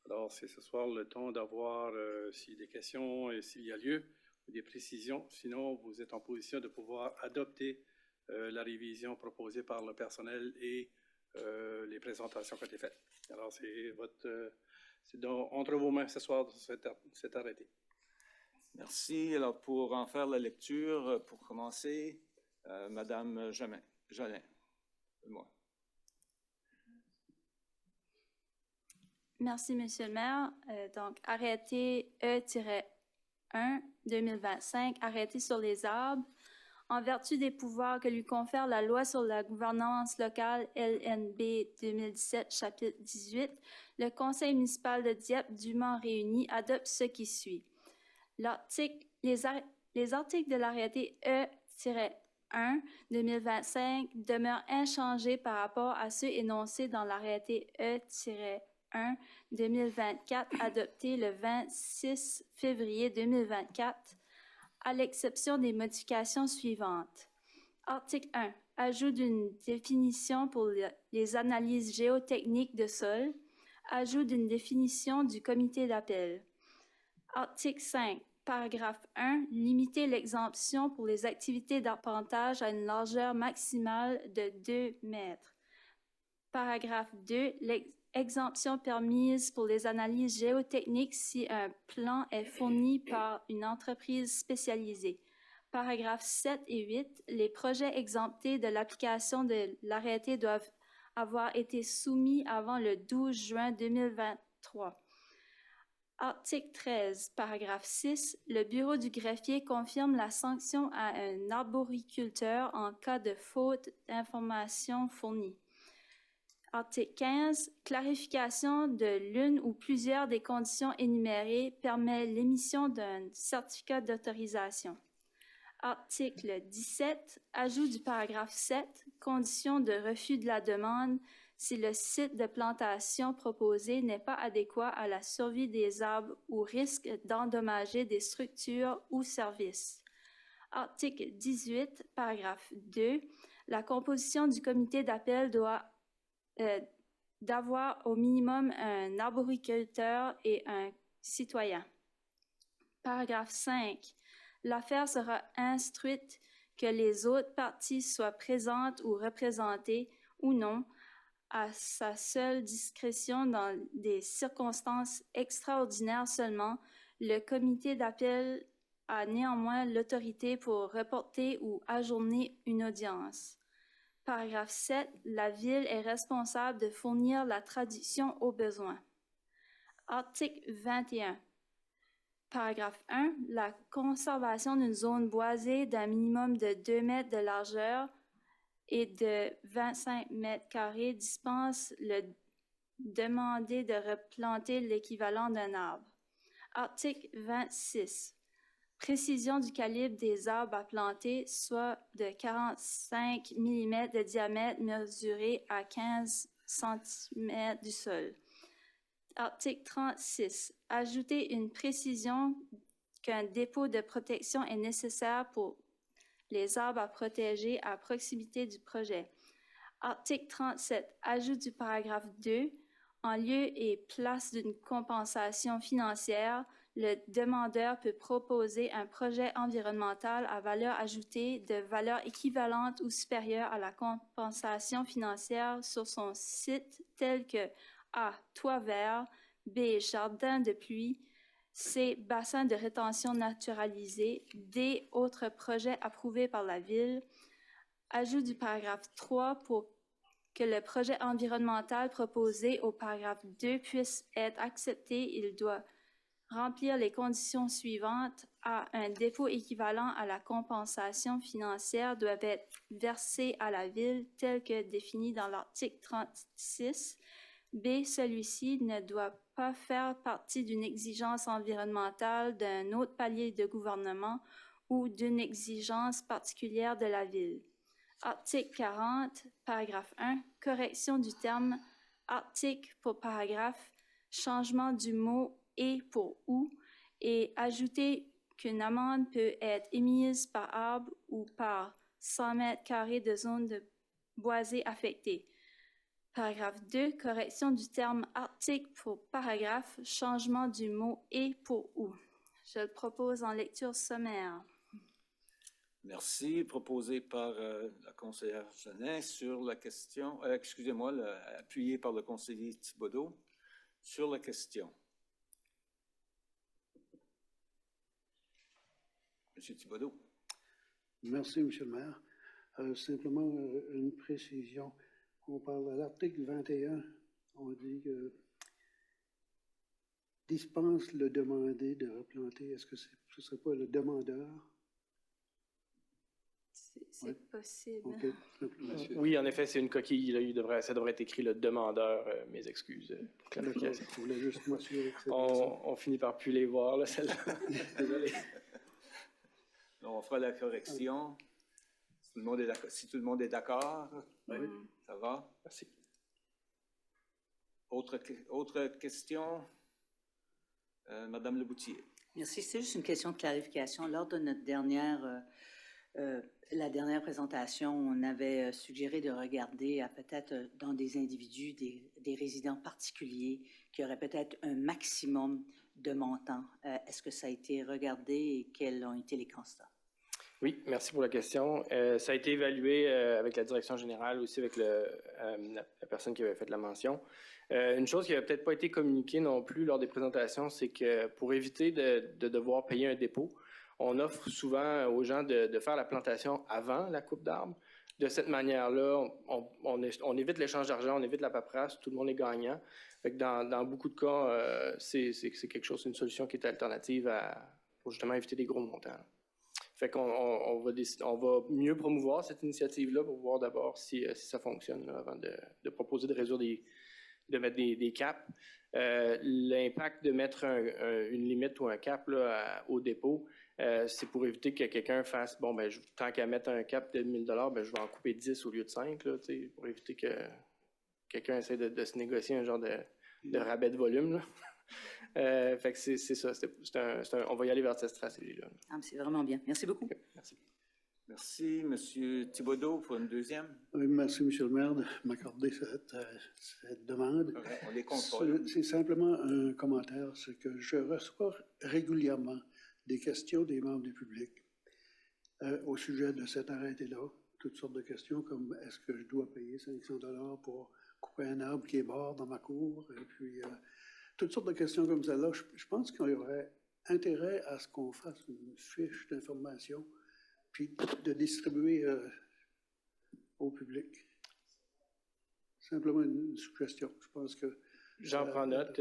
Alors, c'est ce soir le temps d'avoir, s'il y a des questions et s'il y a lieu, des précisions. Sinon, vous êtes en position de pouvoir adopter la révision proposée par le personnel et les présentations qui ont été faites. Alors, c'est entre vos mains ce soir cet arrêté. Merci. Alors, pour en faire la lecture, pour commencer, Madame Jolin. Moi. Merci, Monsieur le maire. Donc, arrêté E-1 2025, arrêté sur les arbres. En vertu des pouvoirs que lui confère la loi sur la gouvernance locale LNB 2017, chapitre 18, le conseil municipal de Dieppe, dûment réuni, adopte ce qui suit. Les articles de l'arrêté E-1 2025 demeurent inchangés par rapport à ceux énoncés dans l'arrêté E-1 2024 adopté le 26 février 2024, à l'exception des modifications suivantes. Article 1. Ajout d'une définition pour les analyses géotechniques de sol. Ajout d'une définition du comité d'appel. Article 5. Paragraphe 1. Limiter l'exemption pour les activités d'arpentage à une largeur maximale de 2 mètres. Paragraphe 2. Exemption permise pour les analyses géotechniques si un plan est fourni par une entreprise spécialisée. Paragraphes 7 et 8. Les projets exemptés de l'application de l'arrêté doivent avoir été soumis avant le 12 juin 2023. Article 13, paragraphe 6. Le bureau du greffier confirme la sanction à un arboriculteur en cas de faute d'information fournie. Article 15. Clarification de l'une ou plusieurs des conditions énumérées permet l'émission d'un certificat d'autorisation. Article 17. Ajout du paragraphe 7. Condition de refus de la demande si le site de plantation proposé n'est pas adéquat à la survie des arbres ou risque d'endommager des structures ou services. Article 18, paragraphe 2. La composition du comité d'appel doit d'avoir au minimum un arboriculteur et un citoyen. Paragraphe 5. L'affaire sera instruite que les autres parties soient présentes ou représentées ou non à sa seule discrétion dans des circonstances extraordinaires seulement. Le comité d'appel a néanmoins l'autorité pour reporter ou ajourner une audience. Paragraphe 7. La Ville est responsable de fournir la traduction au besoin. Article 21. Paragraphe 1. La conservation d'une zone boisée d'un minimum de 2 mètres de largeur et de 25 mètres carrés dispense le demandé de replanter l'équivalent d'un arbre. Article 26. Précision du calibre des arbres à planter, soit de 45 mm de diamètre mesuré à 15 cm du sol. Article 36. Ajouter une précision qu'un dépôt de protection est nécessaire pour les arbres à protéger à proximité du projet. Article 37. Ajout du paragraphe 2. En lieu et place d'une compensation financière, le demandeur peut proposer un projet environnemental à valeur ajoutée de valeur équivalente ou supérieure à la compensation financière sur son site tel que A. Toit vert, B. Jardin de pluie, C. Bassin de rétention naturalisé, D. Autres projets approuvés par la Ville. Ajout du paragraphe 3 pour que le projet environnemental proposé au paragraphe 2 puisse être accepté, il doit remplir les conditions suivantes. Un dépôt équivalent à la compensation financière doit être versé à la Ville tel que défini dans l'article 36. B, celui-ci ne doit pas faire partie d'une exigence environnementale d'un autre palier de gouvernement ou d'une exigence particulière de la Ville. Article 40, paragraphe 1, correction du terme article pour paragraphe, changement du mot et pour ou, et ajouter qu'une amende peut être émise par arbre ou par 100 mètres carrés de zone de boisée affectée. Paragraphe 2, correction du terme article pour paragraphe, changement du mot et pour ou. Je le propose en lecture sommaire. Merci. Proposé par la conseillère Genet sur la question, excusez-moi, appuyé par le conseiller Thibodeau sur la question. Monsieur Thibodeau. Merci, Monsieur le maire. Simplement une précision. On parle à l'article 21, on dit que dispense le demandé de replanter. Est-ce que ce ne serait pas le demandeur? C'est possible. Okay. Oui, en effet, c'est une coquille. Là, ça devrait être écrit le demandeur. Mes excuses pour clarification. Je voulais juste m'assurer que on finit par plus les voir, là, celle-là. Désolé. On fera la correction. Si tout le monde est d'accord, oui. Ça va? Merci. Autre question? Madame Leboutier. Merci. C'est juste une question de clarification. Lors de notre dernière présentation, on avait suggéré de regarder à peut-être dans des individus, des résidents particuliers qui auraient peut-être un maximum de montant. Est-ce que ça a été regardé et quels ont été les constats? Oui, merci pour la question. Ça a été évalué avec la direction générale, aussi avec la personne qui avait fait la mention. Une chose qui n'avait peut-être pas été communiquée non plus lors des présentations, c'est que pour éviter de devoir payer un dépôt, on offre souvent aux gens de faire la plantation avant la coupe d'arbres. De cette manière-là, on évite l'échange d'argent, on évite la paperasse, tout le monde est gagnant. Fait que dans beaucoup de cas, c'est quelque chose, une solution qui est alternative pour justement éviter des gros montants. Fait qu'on va mieux promouvoir cette initiative-là pour voir d'abord si ça fonctionne là, avant de proposer de résoudre de mettre des caps. L'impact de mettre une limite ou un cap là, au dépôt, c'est pour éviter que quelqu'un fasse, tant qu'à mettre un cap de 1 000 $, je vais en couper 10 au lieu de 5, là, pour éviter que quelqu'un essaie de se négocier un genre de rabais de volume, là. Fait que c'est ça. On va y aller vers cette stratégie-là. Ah, c'est vraiment bien. Merci beaucoup. Okay, merci. Merci. Monsieur Thibodeau pour une deuxième. Oui, merci, Monsieur le maire, de m'accorder cette demande. On les contrôle. C'est simplement un commentaire. C'est que je reçois régulièrement des questions des membres du public au sujet de cet arrêté-là. Toutes sortes de questions comme est-ce que je dois payer 500 $ pour couper un arbre qui est mort dans ma cour? Et puis, toutes sortes de questions comme celle-là. Je pense qu'il y aurait intérêt à ce qu'on fasse une fiche d'information puis de distribuer au public. Simplement une suggestion. Je pense que... J'en prends note.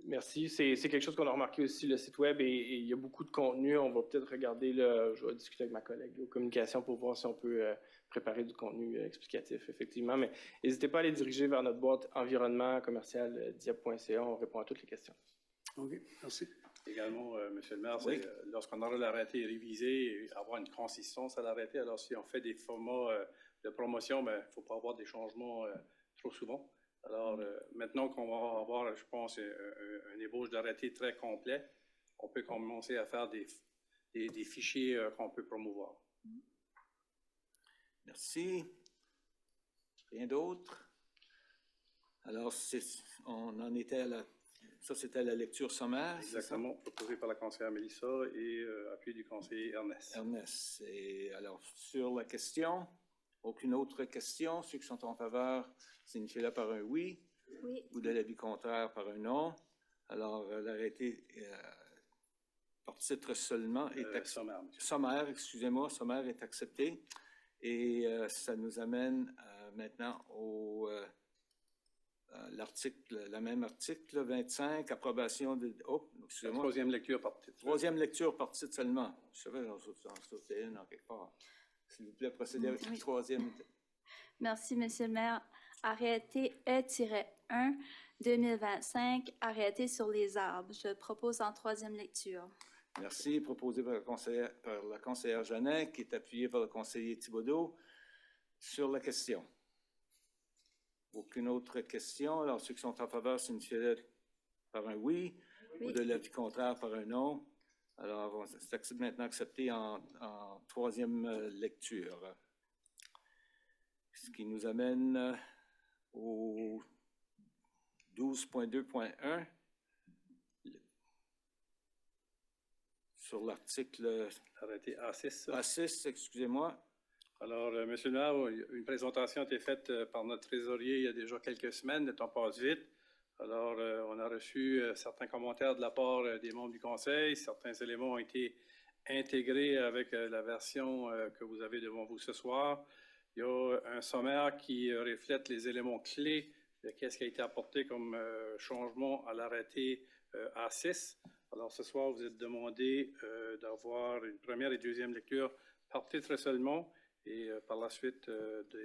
Merci. C'est quelque chose qu'on a remarqué aussi, le site web, et il y a beaucoup de contenu. On va peut-être regarder, je vais discuter avec ma collègue aux communications pour voir si on peut préparer du contenu explicatif, effectivement. Mais n'hésitez pas à les diriger vers notre boîte environnement@diep.ca. On répond à toutes les questions. OK, merci. Également, Monsieur le maire, oui. Lorsqu'on aura l'arrêté révisé, avoir une consistance à l'arrêté. Alors, si on fait des formats de promotion, il ne faut pas avoir des changements trop souvent. Alors, maintenant qu'on va avoir, je pense, un ébauche d'arrêté très complet, on peut commencer à faire des fichiers qu'on peut promouvoir. Merci. Rien d'autre? Alors, on en était à ça, c'était la lecture sommaire. Exactement, proposé par la conseillère Mélissa et appui du conseiller Ernest. Ernest. Et alors, sur la question, aucune autre question? Ceux qui sont en faveur, signifiez-le par un oui. Oui. Ou de l'avis contraire par un non. Alors, l'arrêté par titre seulement est accepté. Sommaire, excusez-moi, sommaire est accepté. Et ça nous amène à maintenant au la même article 25, approbation de... Oh, excusez-moi. Troisième lecture par titre. Troisième lecture par titre seulement. Je savais j'en sautais une en quelque part. S'il vous plaît, procédez avec le troisième. Merci, Monsieur le maire. Arrêté E-1 2025, arrêté sur les arbres. Je le propose en troisième lecture. Merci. Proposé par la conseillère Jeannin, qui est appuyé par le conseiller Thibodeau. Sur la question. Aucune autre question. Alors, ceux qui sont en faveur signifient par un oui, ou de l'avis contraire par un non. Alors, c'est maintenant accepté en troisième lecture. Ce qui nous amène au 12.2.1 sur l'article... Arrêté A6. A6, excusez-moi. Alors, Monsieur le maire, une présentation a été faite par notre trésorier il y a déjà quelques semaines. Le temps passe vite. Alors, on a reçu certains commentaires de la part des membres du Conseil. Certains éléments ont été intégrés avec la version que vous avez devant vous ce soir. Il y a un sommaire qui reflète les éléments clés de ce qui a été apporté comme changement à l'arrêté A6. Alors, ce soir, vous êtes demandé d'avoir une première et deuxième lecture par titre seulement et par la suite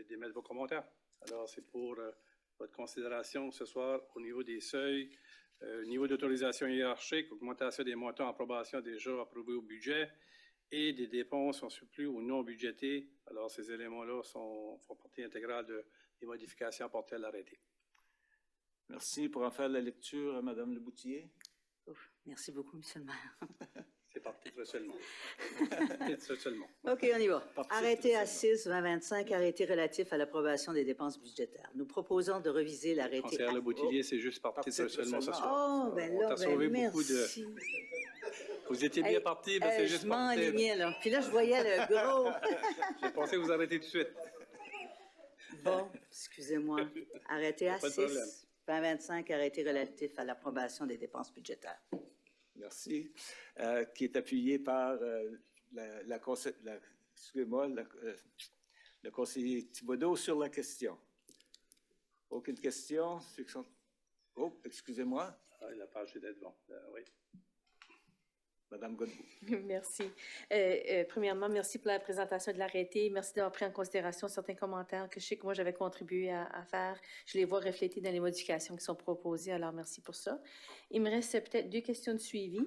d'émettre vos commentaires. Alors, c'est pour votre considération ce soir au niveau des seuils, niveau d'autorisation hiérarchique, augmentation des montants approbation déjà approuvés au budget et des dépenses en surplus ou non budgétées. Alors, ces éléments-là font partie intégrale des modifications apportées à l'arrêté. Merci. Pour en faire la lecture, Mme Leboutillier. Merci beaucoup, Monsieur le maire. C'est par titre seulement. Titre seulement. OK, on y va. Arrêté A6-2025, arrêté relatif à l'approbation des dépenses budgétaires. Nous proposons de reviser l'arrêté. Conseillère Leboutillier, c'est juste par titre seulement ce soir. Oh, ben là, on t'a sauvé beaucoup merci. de... Vous étiez bien parti, mais c'est juste je par titre. m'enlignais, là. Puis là, je voyais le gros. J'ai pensé vous arrêter tout de suite. Bon, excusez-moi. Arrêté Pas de problème. A6-2025, arrêté relatif à l'approbation des dépenses budgétaires. Merci. Qui est appuyé par le conseiller Thibodeau sur la question. Aucune question? Oh, excusez-moi. Ah, la page est devant. Oui. Madame Godbout. Merci. Premièrement, merci pour la présentation de l'arrêté. Merci d'avoir pris en considération certains commentaires que je sais que moi j'avais contribué à faire. Je les vois reflétés dans les modifications qui sont proposées, alors merci pour ça. Il me reste peut-être deux questions de suivi.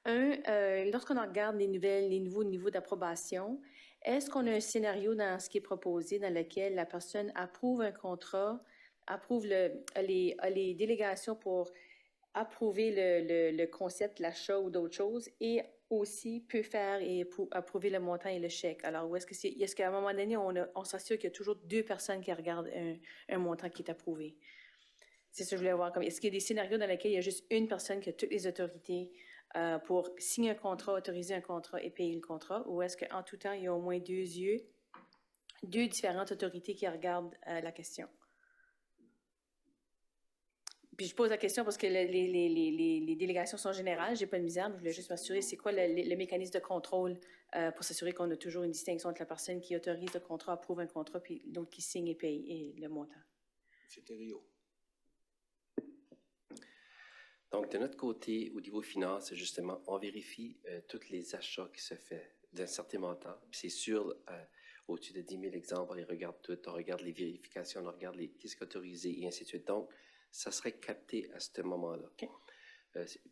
Lorsqu'on regarde les nouveaux niveaux d'approbation, est-ce qu'on a un scénario dans ce qui est proposé dans lequel la personne approuve un contrat, approuve les délégations pour approuver le concept, l'achat ou d'autres choses, et aussi peut faire et approuver le montant et le chèque. Alors, est-ce qu'à un moment donné, on s'assure qu'il y a toujours deux personnes qui regardent un montant qui est approuvé? C'est ça que je voulais voir. Est-ce qu'il y a des scénarios dans lesquels il y a juste une personne qui a toutes les autorités pour signer un contrat, autoriser un contrat et payer le contrat, ou est-ce qu'en tout temps, il y a au moins deux différentes autorités qui regardent la question? Puis je pose la question parce que les délégations sont générales, j'ai pas de misère, mais je voulais juste m'assurer c'est quoi le mécanisme de contrôle pour s'assurer qu'on a toujours une distinction entre la personne qui autorise le contrat, approuve un contrat, puis l'autre qui signe et paye et le montant. M. Thériault. Donc, de notre côté, au niveau finance, justement, on vérifie tous les achats qui se font d'un certain montant. Puis c'est sûr, au-dessus de 10 000 exemples, on regarde tout, on regarde les vérifications, on regarde les disques autorisés et ainsi de suite. Donc, ça serait capté à ce moment-là. Okay.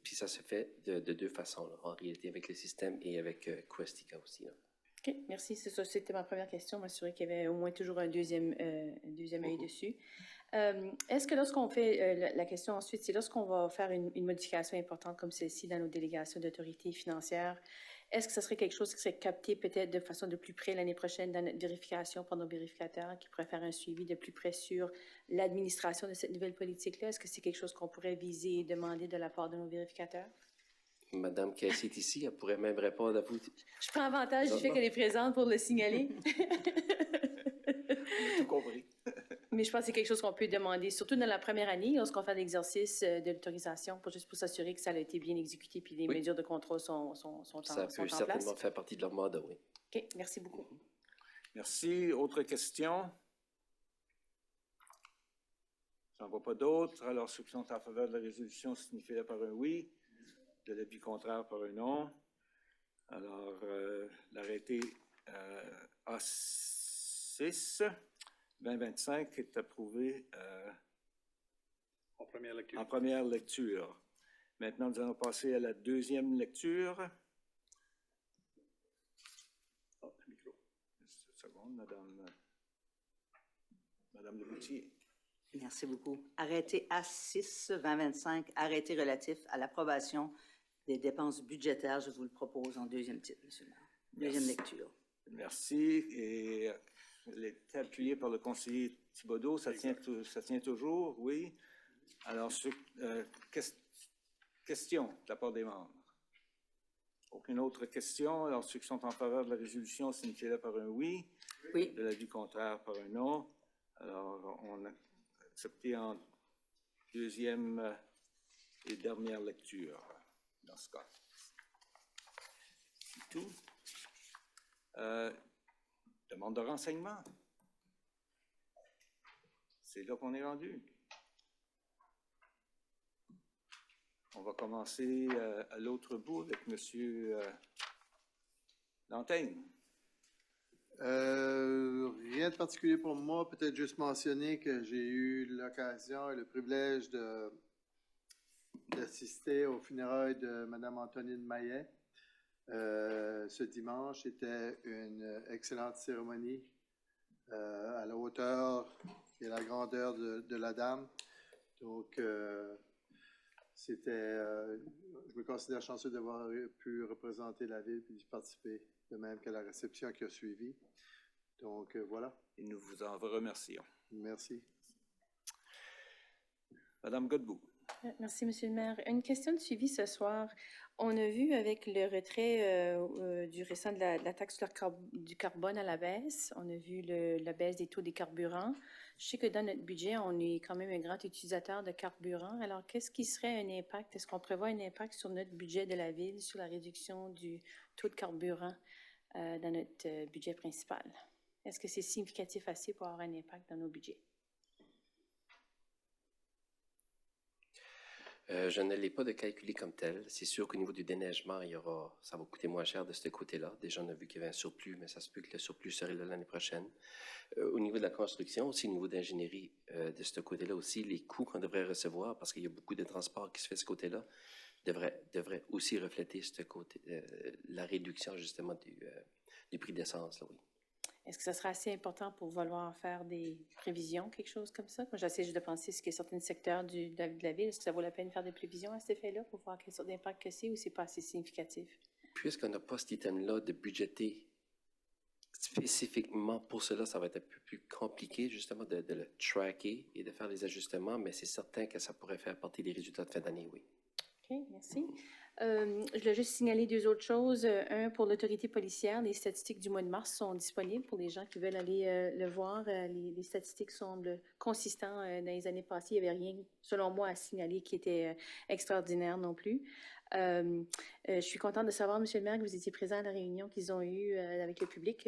Puis ça se fait de deux façons, là, en réalité, avec le système et avec Questica aussi. Là. OK, merci. C'est ça, c'était ma première question, m'assurer qu'il y avait au moins toujours un deuxième œil dessus. Est-ce que lorsqu'on fait la question ensuite, c'est lorsqu'on va faire une modification importante comme celle-ci dans nos délégations d'autorité financière, est-ce que ce serait quelque chose qui serait capté peut-être de façon de plus près l'année prochaine dans notre vérification par nos vérificateurs qui pourraient faire un suivi de plus près sur l'administration de cette nouvelle politique-là? Est-ce que c'est quelque chose qu'on pourrait viser et demander de la part de nos vérificateurs? Madame Casey est ici, elle pourrait même répondre à vous. Je prends avantage du fait qu'elle est présente pour le signaler. Tout compris. Mais je pense que c'est quelque chose qu'on peut demander, surtout dans la première année, lorsqu'on fait l'exercice de l'autorisation, juste pour s'assurer que ça a été bien exécuté puis les mesures de contrôle sont en place. Ça peut certainement faire partie de leur mandat, oui. OK, merci beaucoup. Merci. Autre question? J'en vois pas d'autres. Alors, ceux qui sont en faveur de la résolution signifient par un oui. De l'avis contraire par un non. Alors, l'arrêté A6 2025 est approuvé En première lecture. en première lecture. Maintenant, nous allons passer à la deuxième lecture. Oh, le micro. Juste une seconde, Madame Leboutier. Merci beaucoup. Arrêté A6-2025, arrêté relatif à l'approbation des dépenses budgétaires. Je vous le propose en deuxième titre, M. le maire. Deuxième lecture. Merci. Et elle est appuyée par le conseiller Thibodeau. Ça tient toujours, oui. Alors, question de la part des membres. Aucune autre question. Alors, ceux qui sont en faveur de la résolution signifient par un oui. Oui. De l'avis contraire par un non. Alors, on a accepté en deuxième et dernière lecture dans ce cas. C'est tout. Demande de renseignement. C'est là qu'on est rendu. On va commencer à l'autre bout avec M. Lantaigne. Rien de particulier pour moi. Peut-être juste mentionner que j'ai eu l'occasion et le privilège d'assister aux funérailles de Mme Antonine Maillet. Ce dimanche, c'était une excellente cérémonie à la hauteur et à la grandeur de la dame. Donc, je me considère chanceux d'avoir pu représenter la ville et d'y participer, de même qu'à la réception qui a suivi. Donc, voilà. Et nous vous en remercions. Merci. Madame Godbout. Merci, Monsieur le maire. Une question de suivi ce soir. On a vu avec le retrait du récent de la taxe du carbone à la baisse, on a vu la baisse des taux des carburants. Je sais que dans notre budget, on est quand même un grand utilisateur de carburant. Alors, qu'est-ce qui serait un impact? Est-ce qu'on prévoit un impact sur notre budget de la ville, sur la réduction du taux de carburant dans notre budget principal? Est-ce que c'est significatif assez pour avoir un impact dans nos budgets? Je ne l'ai pas de calculé comme tel. C'est sûr qu'au niveau du déneigement, ça va coûter moins cher de ce côté-là. Déjà, on a vu qu'il y avait un surplus, mais ça se peut que le surplus serait là l'année prochaine. Au niveau de la construction, aussi au niveau d'ingénierie, de ce côté-là aussi, les coûts qu'on devrait recevoir, parce qu'il y a beaucoup de transport qui se fait de ce côté-là, devraient aussi refléter ce côté, la réduction justement du prix d'essence, oui. Est-ce que ça sera assez important pour vouloir faire des prévisions, quelque chose comme ça? Quand j'essaie juste de penser ce qui est certains secteurs de la ville, est-ce que ça vaut la peine de faire des prévisions à cet effet-là pour voir quelle sorte d'impact que c'est ou c'est pas assez significatif? Puisqu'on n'a pas cet item-là de budgéter spécifiquement pour cela, ça va être un peu plus compliqué justement de le tracker et de faire les ajustements, mais c'est certain que ça pourrait faire partie des résultats de fin d'année, oui. OK, merci. Je voulais juste signaler deux autres choses. Un, pour l'autorité policière, les statistiques du mois de mars sont disponibles pour les gens qui veulent aller le voir. Les statistiques semblent consistantes. Dans les années passées, il n'y avait rien, selon moi, à signaler qui était extraordinaire non plus. Je suis contente de savoir, Monsieur le maire, que vous étiez présent à la réunion qu'ils ont eue avec le public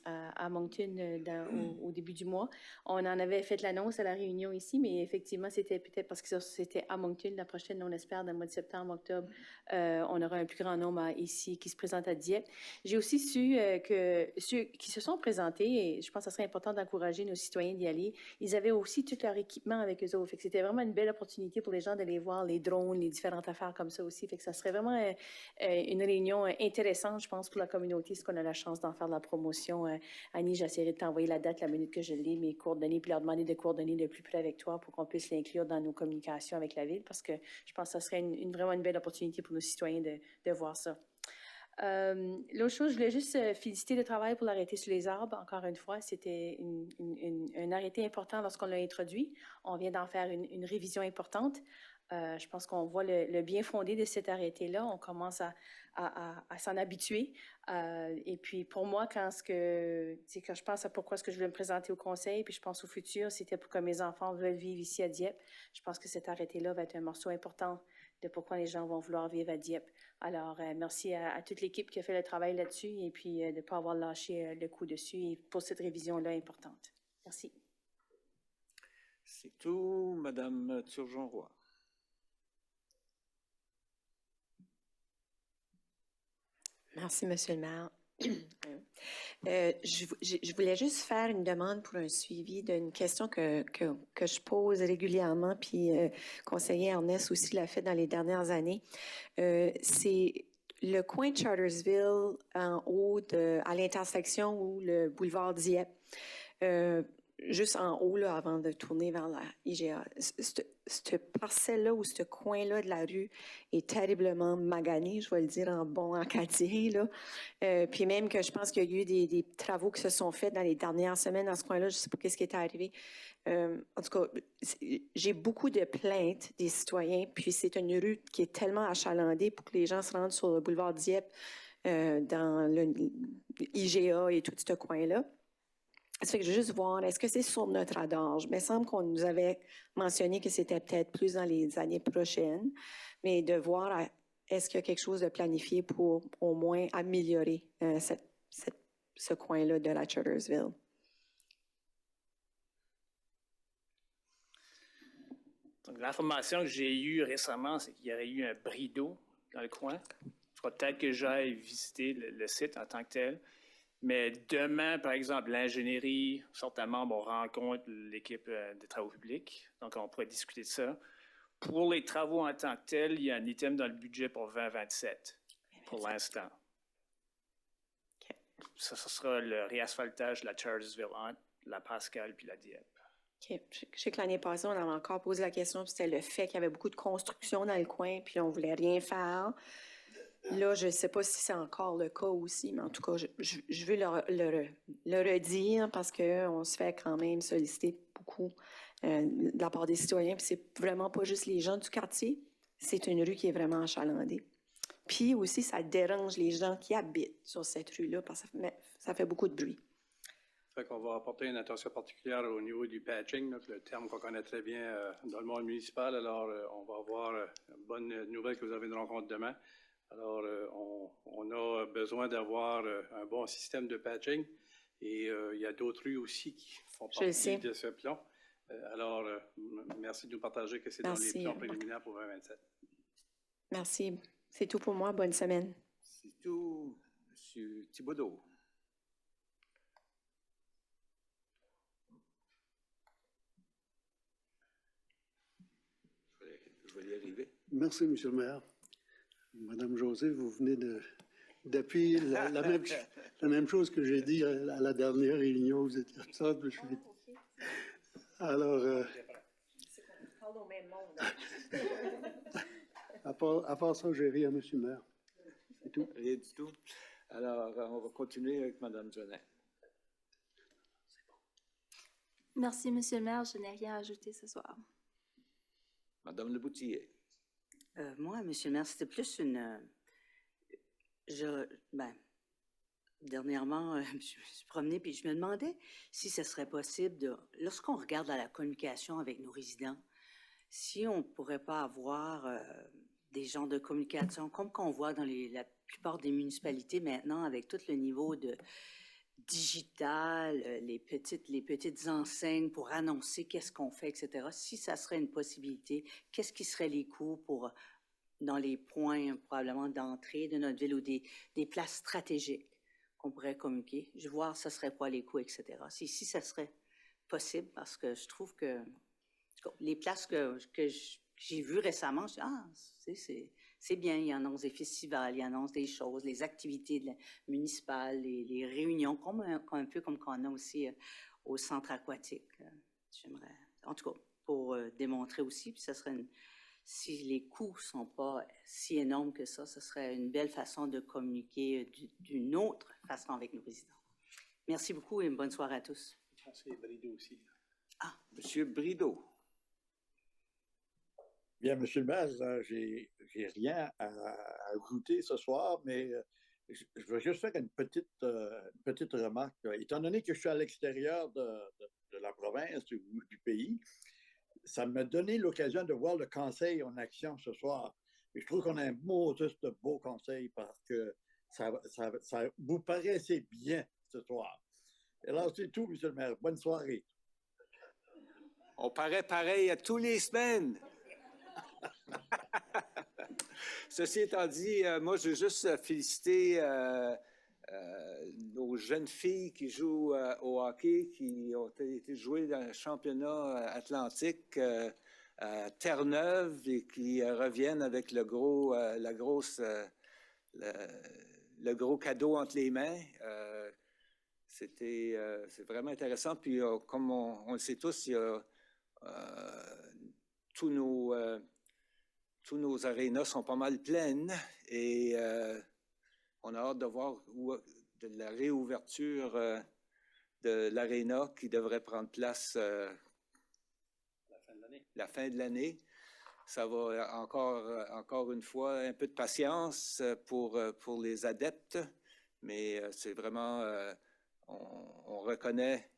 à Moncton au début du mois. On en avait fait l'annonce à la réunion ici, mais effectivement, c'était peut-être parce que c'était à Moncton. La prochaine, on espère, dans le mois de septembre, octobre, on aura un plus grand nombre ici qui se présente à Dieppe. J'ai aussi su que ceux qui se sont présentés, et je pense que ce serait important d'encourager nos citoyens d'y aller, ils avaient aussi tout leur équipement avec eux autres. Fait que c'était vraiment une belle opportunité pour les gens d'aller voir les drones, les différentes affaires comme ça aussi. Fait que ça serait vraiment une réunion intéressante, je pense, pour la communauté, si on a la chance d'en faire de la promotion. Annie, j'essaierai de t'envoyer la date la minute que je l'ai, mes coordonnées, puis leur demander de coordonner de plus près avec toi pour qu'on puisse l'inclure dans nos communications avec la ville, parce que je pense que ça serait vraiment une belle opportunité pour nos citoyens de voir ça. L'autre chose, je voulais juste féliciter le travail pour l'arrêté sur les arbres. Encore une fois, c'était un arrêté important lorsqu'on l'a introduit. On vient d'en faire une révision importante. Je pense qu'on voit le bien fondé de cet arrêté-là. On commence à s'en habituer. Et puis, pour moi, quand je pense à pourquoi est-ce que je voulais me présenter au conseil, puis je pense au futur, c'était pour que mes enfants veulent vivre ici à Dieppe. Je pense que cet arrêté-là va être un morceau important de pourquoi les gens vont vouloir vivre à Dieppe. Alors, merci à toute l'équipe qui a fait le travail là-dessus et puis de ne pas avoir lâché le coup dessus et pour cette révision-là importante. Merci. C'est tout. Madame Turgeon-Roy. Merci, Monsieur le maire. Je voulais juste faire une demande pour un suivi d'une question que je pose régulièrement, puis conseiller Ernest aussi l'a fait dans les dernières années. C'est le coin de Chartersville en haut, à l'intersection où le boulevard Dieppe. Juste en haut, là, avant de tourner vers la IGA. Cette parcelle-là ou ce coin-là de la rue est terriblement magané, je vais le dire en bon acadien, là. Puis même que je pense qu'il y a eu des travaux qui se sont faits dans les dernières semaines dans ce coin-là, je ne sais pas qu'est-ce qui est arrivé. En tout cas, j'ai beaucoup de plaintes des citoyens, puis c'est une rue qui est tellement achalandée pour que les gens se rendent sur le boulevard Dieppe, dans le IGA et tout ce coin-là. Ça fait que je veux juste voir, est-ce que c'est sur notre radar? Il me semble qu'on nous avait mentionné que c'était peut-être plus dans les années prochaines, mais de voir est-ce qu'il y a quelque chose de planifié pour au moins améliorer ce coin-là de la Chartersville. Donc, l'information que j'ai eue récemment, c'est qu'il y aurait eu un bris d'eau dans le coin. Il faudra peut-être que j'aille visiter le site en tant que tel. Mais demain, par exemple, l'ingénierie, certains membres rencontrent l'équipe des travaux publics. Donc, on pourrait discuter de ça. Pour les travaux en tant que tels, il y a un item dans le budget pour 2027, pour l'instant. Okay. Ça sera le réasphaltage de la Chartersville entre la Pascal puis la Dieppe. OK. Je sais que l'année passée, on avait encore posé la question, puis c'était le fait qu'il y avait beaucoup de construction dans le coin, puis on ne voulait rien faire. Là, je ne sais pas si c'est encore le cas aussi, mais en tout cas, je veux le redire parce qu'on se fait quand même solliciter beaucoup de la part des citoyens. Puis c'est vraiment pas juste les gens du quartier, c'est une rue qui est vraiment achalandée. Puis aussi, ça dérange les gens qui habitent sur cette rue-là parce que ça fait beaucoup de bruit. Ça fait qu'on va apporter une attention particulière au niveau du patching, là, le terme qu'on connaît très bien dans le monde municipal. Alors, on va avoir une bonne nouvelle que vous avez une rencontre demain. Alors, on a besoin d'avoir un bon système de patching et il y a d'autres rues aussi qui font partie de ce plan. Alors, merci de nous partager que c'est dans les plans préliminaires pour 2027. Merci. C'est tout pour moi. Bonne semaine. C'est tout, M. Thibodeau. Je vais y arriver. Merci, M. le maire. Madame José, vous venez d'appuyer la même chose que j'ai dit à la dernière réunion. Vous étiez absente. Alors, à part ça, j'ai rien, M. le maire. C'est tout. Rien du tout. Alors, on va continuer avec Mme Genet. Merci, M. le maire. Je n'ai rien à ajouter ce soir. Mme Leboutillier. Moi, M. le maire, c'était plus une... dernièrement, je me suis promenée puis je me demandais si ce serait possible, lorsqu'on regarde à la communication avec nos résidents, si on ne pourrait pas avoir des genres de communication comme qu'on voit dans la plupart des municipalités maintenant avec tout le niveau de digital, les petites enseignes pour annoncer qu'est-ce qu'on fait, etc. Si ça serait une possibilité, qu'est-ce qui serait les coûts pour, dans les points probablement d'entrée de notre ville ou des places stratégiques qu'on pourrait communiquer? Je vais voir ce serait quoi les coûts, etc. Si ça serait possible, parce que je trouve que les places que j'ai vues récemment, je dis, c'est bien, ils annoncent des festivals, ils annoncent des choses, les activités municipales, les réunions, un peu comme qu'on a aussi au centre aquatique. J'aimerais, en tout cas, pour démontrer aussi, puis ça serait si les coûts ne sont pas si énormes que ça, ce serait une belle façon de communiquer d'une autre façon avec nos résidents. Merci beaucoup et une bonne soirée à tous. Merci, Brideau aussi. Monsieur Brideau. Bien, Monsieur le maire, j'ai rien à ajouter ce soir, mais je veux juste faire une petite remarque. Étant donné que je suis à l'extérieur de la province ou du pays, ça m'a donné l'occasion de voir le conseil en action ce soir. Et je trouve qu'on a un beau conseil parce que ça vous paraissait bien ce soir. Alors, c'est tout, Monsieur le maire. Bonne soirée. On paraît pareil à tous les semaines. Ceci étant dit, moi, je veux juste féliciter nos jeunes filles qui jouent au hockey, qui ont été jouées dans le championnat atlantique à Terre-Neuve et qui reviennent avec le gros cadeau entre les mains. C'est vraiment intéressant. Puis, comme on le sait tous, il y a tous nos arénas sont pas mal pleines et on a hâte de voir de la réouverture de l'aréna qui devrait prendre place la fin de l'année. Ça va encore une fois un peu de patience pour les adeptes, mais c'est vraiment, on reconnaît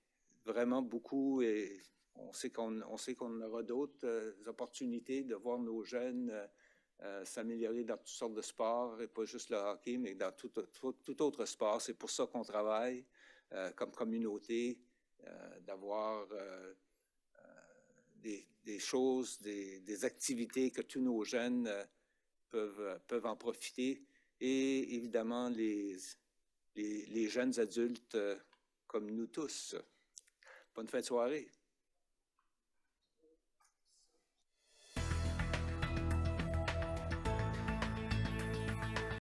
vraiment beaucoup et on sait qu'on aura d'autres opportunités de voir nos jeunes s'améliorer dans toutes sortes de sports, et pas juste le hockey, mais dans tout autre sport. C'est pour ça qu'on travaille comme communauté, d'avoir des choses, des activités que tous nos jeunes peuvent en profiter. Et évidemment, les jeunes adultes comme nous tous. Bonne fin de soirée.